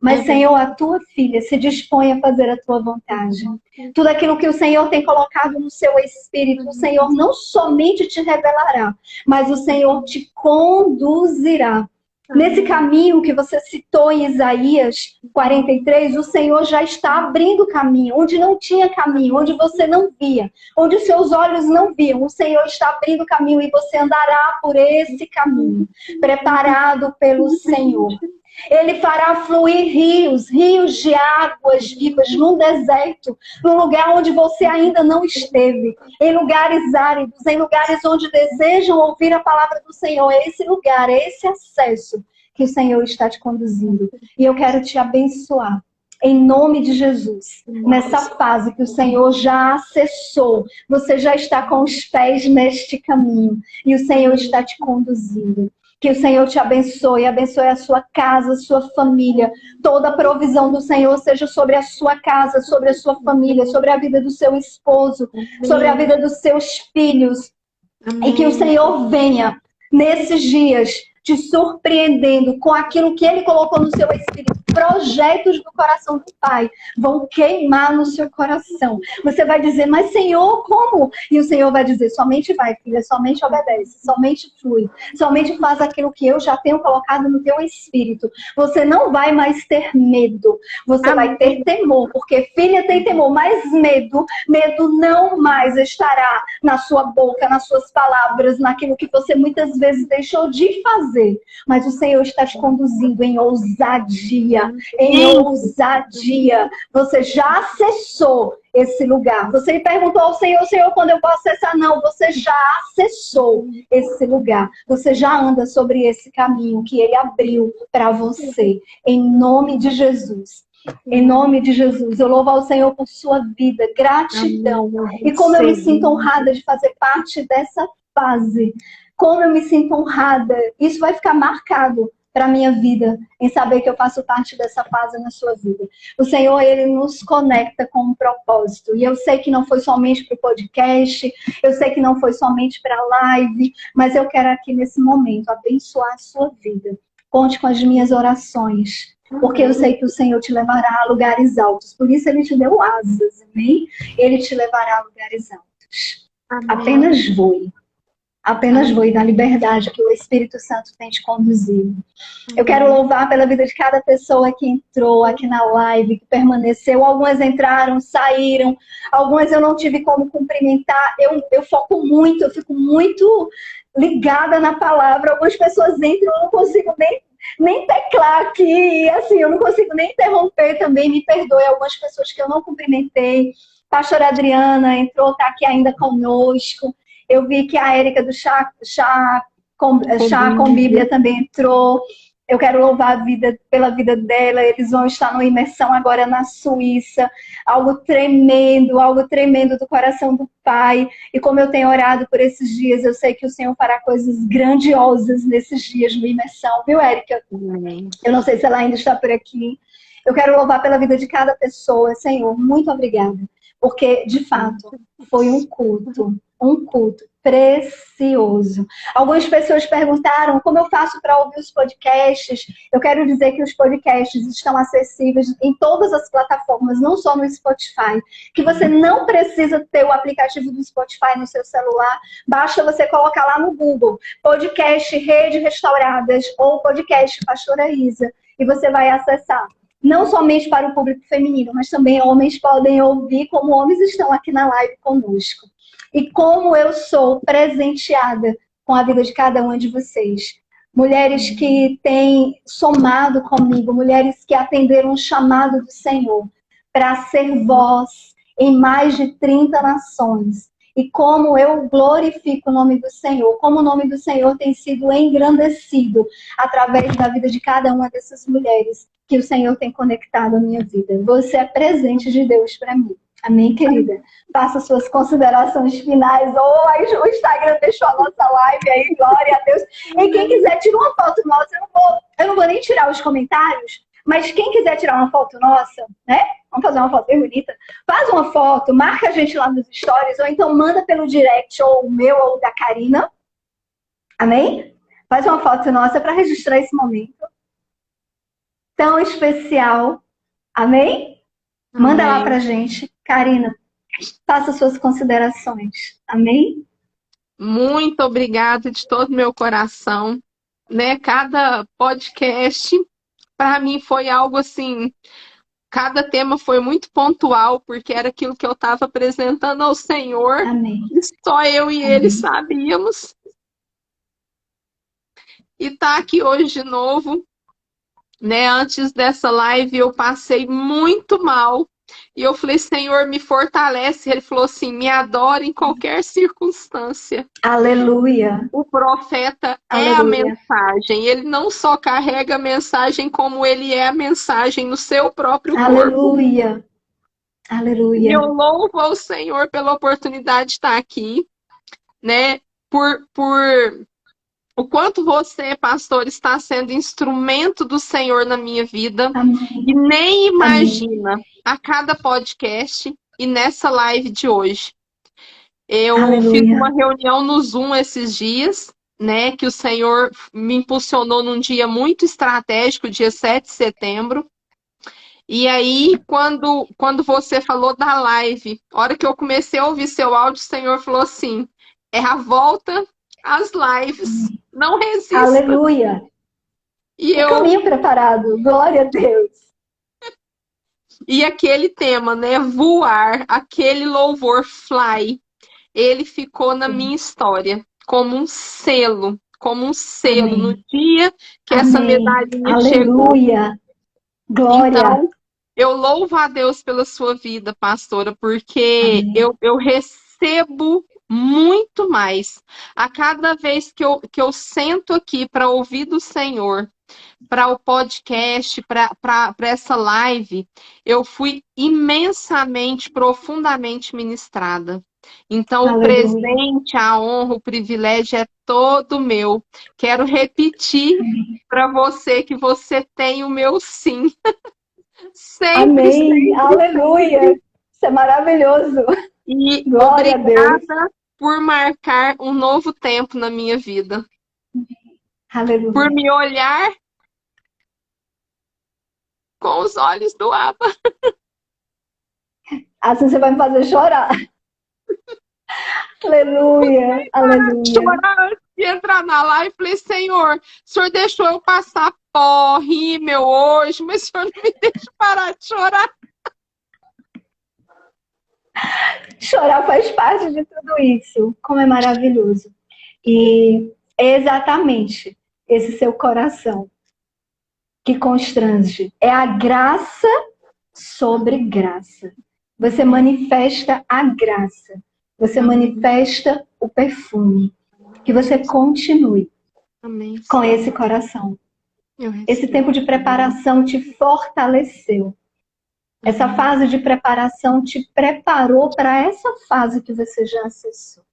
Mas, Senhor, a tua filha se dispõe a fazer a tua vontade. Tudo aquilo que o Senhor tem colocado no seu espírito, o Senhor não somente te revelará, mas o Senhor te conduzirá. Nesse caminho que você citou em Isaías 43, o Senhor já está abrindo caminho, onde não tinha caminho, onde você não via, onde os seus olhos não viam. O Senhor está abrindo caminho e você andará por esse caminho, preparado pelo Senhor. Ele fará fluir rios, rios de águas vivas num deserto, num lugar onde você ainda não esteve, em lugares áridos, em lugares onde desejam ouvir a palavra do Senhor. É esse lugar, é esse acesso que o Senhor está te conduzindo. E eu quero te abençoar, em nome de Jesus, nessa fase que o Senhor já acessou. Você já está com os pés neste caminho e o Senhor está te conduzindo. Que o Senhor te abençoe a sua casa, a sua família. Toda a provisão do Senhor seja sobre a sua casa, sobre a sua família, sobre a vida do seu esposo, sobre a vida dos seus filhos. E que o Senhor venha, nesses dias, te surpreendendo com aquilo que Ele colocou no seu espírito projetos do coração do Pai vão queimar no seu coração. Você vai dizer, mas Senhor, como? E o Senhor vai dizer, somente vai, filha, somente obedece, somente flui, somente faz aquilo que eu já tenho colocado no teu espírito. Você não vai mais ter medo, você vai ter temor, porque filha tem temor, mas medo não mais estará na sua boca, nas suas palavras, naquilo que você muitas vezes deixou de fazer. Mas o Senhor está te conduzindo em ousadia, Você já acessou esse lugar. Você me perguntou ao Senhor, Senhor, quando eu vou acessar? Não, você já acessou esse lugar. Você já anda sobre esse caminho que Ele abriu para você. Em nome de Jesus. Em nome de Jesus, eu louvo ao Senhor por sua vida, gratidão. E como eu me sinto honrada de fazer parte dessa fase. Como eu me sinto honrada. Isso vai ficar marcado para a minha vida, em saber que eu faço parte dessa fase na sua vida. O Senhor, Ele nos conecta com um propósito. E eu sei que não foi somente para o podcast, eu sei que não foi somente para a live, mas eu quero aqui nesse momento abençoar a sua vida. Conte com as minhas orações, porque eu sei que o Senhor te levará a lugares altos. Por isso Ele te deu asas, amém? Ele te levará a lugares altos. Amém. Apenas voe. Apenas voe na liberdade que o Espírito Santo tem te conduzido. Eu quero louvar pela vida de cada pessoa que entrou aqui na live, que permaneceu. Algumas entraram, saíram. Algumas eu não tive como cumprimentar. Eu foco muito, eu fico muito ligada na palavra. Algumas pessoas entram, eu não consigo nem teclar aqui. E assim, eu não consigo nem interromper também. Me perdoe algumas pessoas que eu não cumprimentei. Pastora Adriana entrou, está aqui ainda conosco. Eu vi que a Érica do Chá com Bíblia também entrou. Eu quero louvar pela vida dela. Eles vão estar numa imersão agora na Suíça. Algo tremendo do coração do Pai. E como eu tenho orado por esses dias, eu sei que o Senhor fará coisas grandiosas nesses dias de imersão. Viu, Érica? Eu não sei se ela ainda está por aqui. Eu quero louvar pela vida de cada pessoa. Senhor, muito obrigada. Porque, de fato, foi um culto precioso. Algumas pessoas perguntaram como eu faço para ouvir os podcasts. Eu quero dizer que os podcasts estão acessíveis em todas as plataformas, não só no Spotify. Que você não precisa ter o aplicativo do Spotify no seu celular. Basta você colocar lá no Google, podcast Rede Restauradas ou podcast Pastora Isa. E você vai acessar. Não somente para o público feminino, mas também homens podem ouvir, como homens estão aqui na live conosco. E como eu sou presenteada com a vida de cada uma de vocês. Mulheres que têm somado comigo, mulheres que atenderam o chamado do Senhor para ser voz em mais de 30 nações. E como eu glorifico o nome do Senhor, como o nome do Senhor tem sido engrandecido através da vida de cada uma dessas mulheres que o Senhor tem conectado à minha vida. Você é presente de Deus para mim. Amém, querida? Faça suas considerações finais. O Instagram deixou a nossa live aí, glória a Deus. E quem quiser, tira uma foto nossa. Eu não vou nem tirar os comentários, mas quem quiser tirar uma foto nossa, né? Vamos fazer uma foto bem bonita. Faz uma foto, marca a gente lá nos stories, ou então manda pelo direct, ou o meu, ou da Karina. Amém? Faz uma foto nossa para registrar esse momento tão especial. Amém? Manda lá pra gente. Karina, faça suas considerações. Amém? Muito obrigada de todo o meu coração. Né? Cada podcast, para mim, foi algo assim... Cada tema foi muito pontual, porque era aquilo que eu estava apresentando ao Senhor. Amém. E só eu e Ele sabíamos. E tá aqui hoje de novo. Né? Antes dessa live eu passei muito mal e eu falei, Senhor, me fortalece. Ele falou assim, me adora em qualquer circunstância. Aleluia. O profeta é a mensagem. Ele não só carrega a mensagem, como ele é a mensagem no seu próprio corpo. Aleluia. Aleluia. E eu louvo ao Senhor pela oportunidade de estar aqui, né? Por o quanto você, pastor, está sendo instrumento do Senhor na minha vida. Amém. E nem imagina a cada podcast e nessa live de hoje. Eu fiz uma reunião no Zoom esses dias, né? Que o Senhor me impulsionou num dia muito estratégico, dia 7 de setembro. E aí, quando você falou da live, a hora que eu comecei a ouvir seu áudio, o Senhor falou assim: é a volta às lives. Não resista. Aleluia. E O caminho preparado. Glória a Deus. E aquele tema, né? Voar, aquele louvor fly, ele ficou na minha história como um selo. Como um selo. Amém. No dia que essa Amém. medalhinha chegou. Aleluia. Glória. Então, eu louvo a Deus pela sua vida, pastora, porque Amém. eu recebo muito mais. A cada vez que eu sento aqui para ouvir do Senhor, para o podcast, para essa live, eu fui imensamente, profundamente ministrada. Então, o Aleluia. presente, a honra, o privilégio é todo meu. Quero repetir para você que você tem o meu sim. Sempre, Amém. sempre. Aleluia. Isso é maravilhoso. E Glória a Deus. obrigada por marcar um novo tempo na minha vida. Aleluia. Por me olhar com os olhos do Abba. Assim você vai me fazer chorar. Aleluia. Aleluia. Chorar antes de entrar na live, falei, Senhor, o Senhor deixou eu passar pó, rímel hoje, mas o Senhor não me deixa parar de chorar. Chorar faz parte de tudo isso. Como é maravilhoso. E é exatamente esse seu coração que constrange. É a graça sobre graça. Você manifesta a graça. Você manifesta o perfume. Que você continue Amém. com esse coração. Eu Esse recebo. tempo de preparação te fortaleceu. Essa fase de preparação te preparou para essa fase que você já acessou.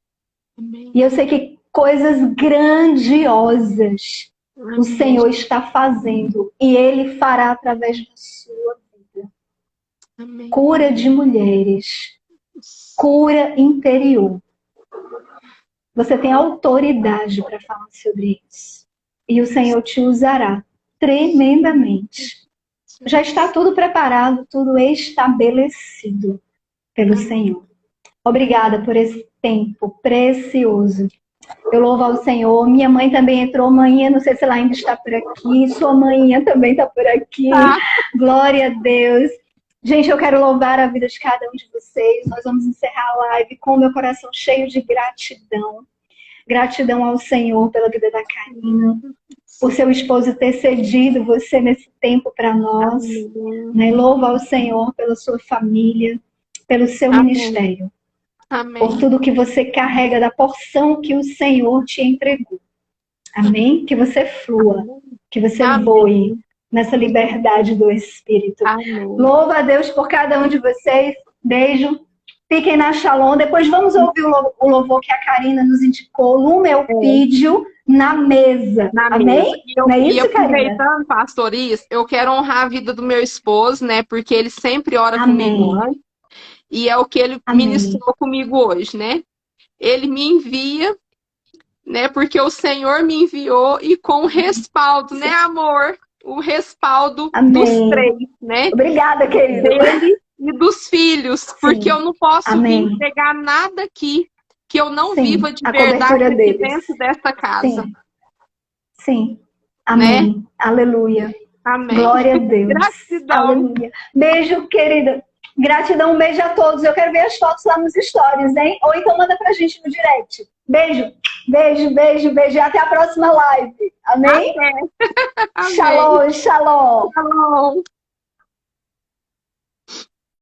Amém. E eu sei que coisas grandiosas o Senhor está fazendo. E Ele fará através da sua vida. Amém. Cura de mulheres. Cura interior. Você tem autoridade para falar sobre isso. E o Senhor te usará tremendamente. Já está tudo preparado, tudo estabelecido pelo Senhor. Obrigada por esse tempo precioso. Eu louvo ao Senhor. Minha mãe também entrou. Manhã, não sei se ela ainda está por aqui. Sua manhã também está por aqui. Glória a Deus. Gente, eu quero louvar a vida de cada um de vocês. Nós vamos encerrar a live com o meu coração cheio de gratidão. Gratidão ao Senhor pela vida da Karina, por seu esposo ter cedido você nesse tempo para nós. Né? Louva ao Senhor pela sua família, pelo seu ministério. Amém. Por tudo que você carrega da porção que o Senhor te entregou. Amém? Que você flua, que você voe nessa liberdade do Espírito. Amém. Louva a Deus por cada um de vocês. Beijo. Fiquem na Shalom. Depois vamos ouvir o louvor que a Karina nos indicou no meu vídeo, na mesa. Amém? Não é isso, aproveitando, Karina? pastor, eu quero honrar a vida do meu esposo, né? Porque ele sempre ora Amém. comigo antes. E é o que ele Amém. ministrou comigo hoje, né? Ele me envia, né? Porque o Senhor me enviou e com o respaldo, né, amor? O respaldo Amém. dos três, né? Obrigada, querido. Dele e dos filhos. Porque eu não posso Amém. vir pegar nada aqui que eu não Sim. viva de A verdade cobertura aqui deles. dentro dessa casa. Sim. Sim. Amém. Né? Aleluia. Amém. Glória a Deus. Gratidão. Aleluia. Beijo, querida. Gratidão, um beijo a todos. Eu quero ver as fotos lá nos stories, hein? Ou então manda pra gente no direct. Beijo, beijo, beijo, beijo. E até a próxima live. Amém? Amém. Shalom, shalom. Shalom.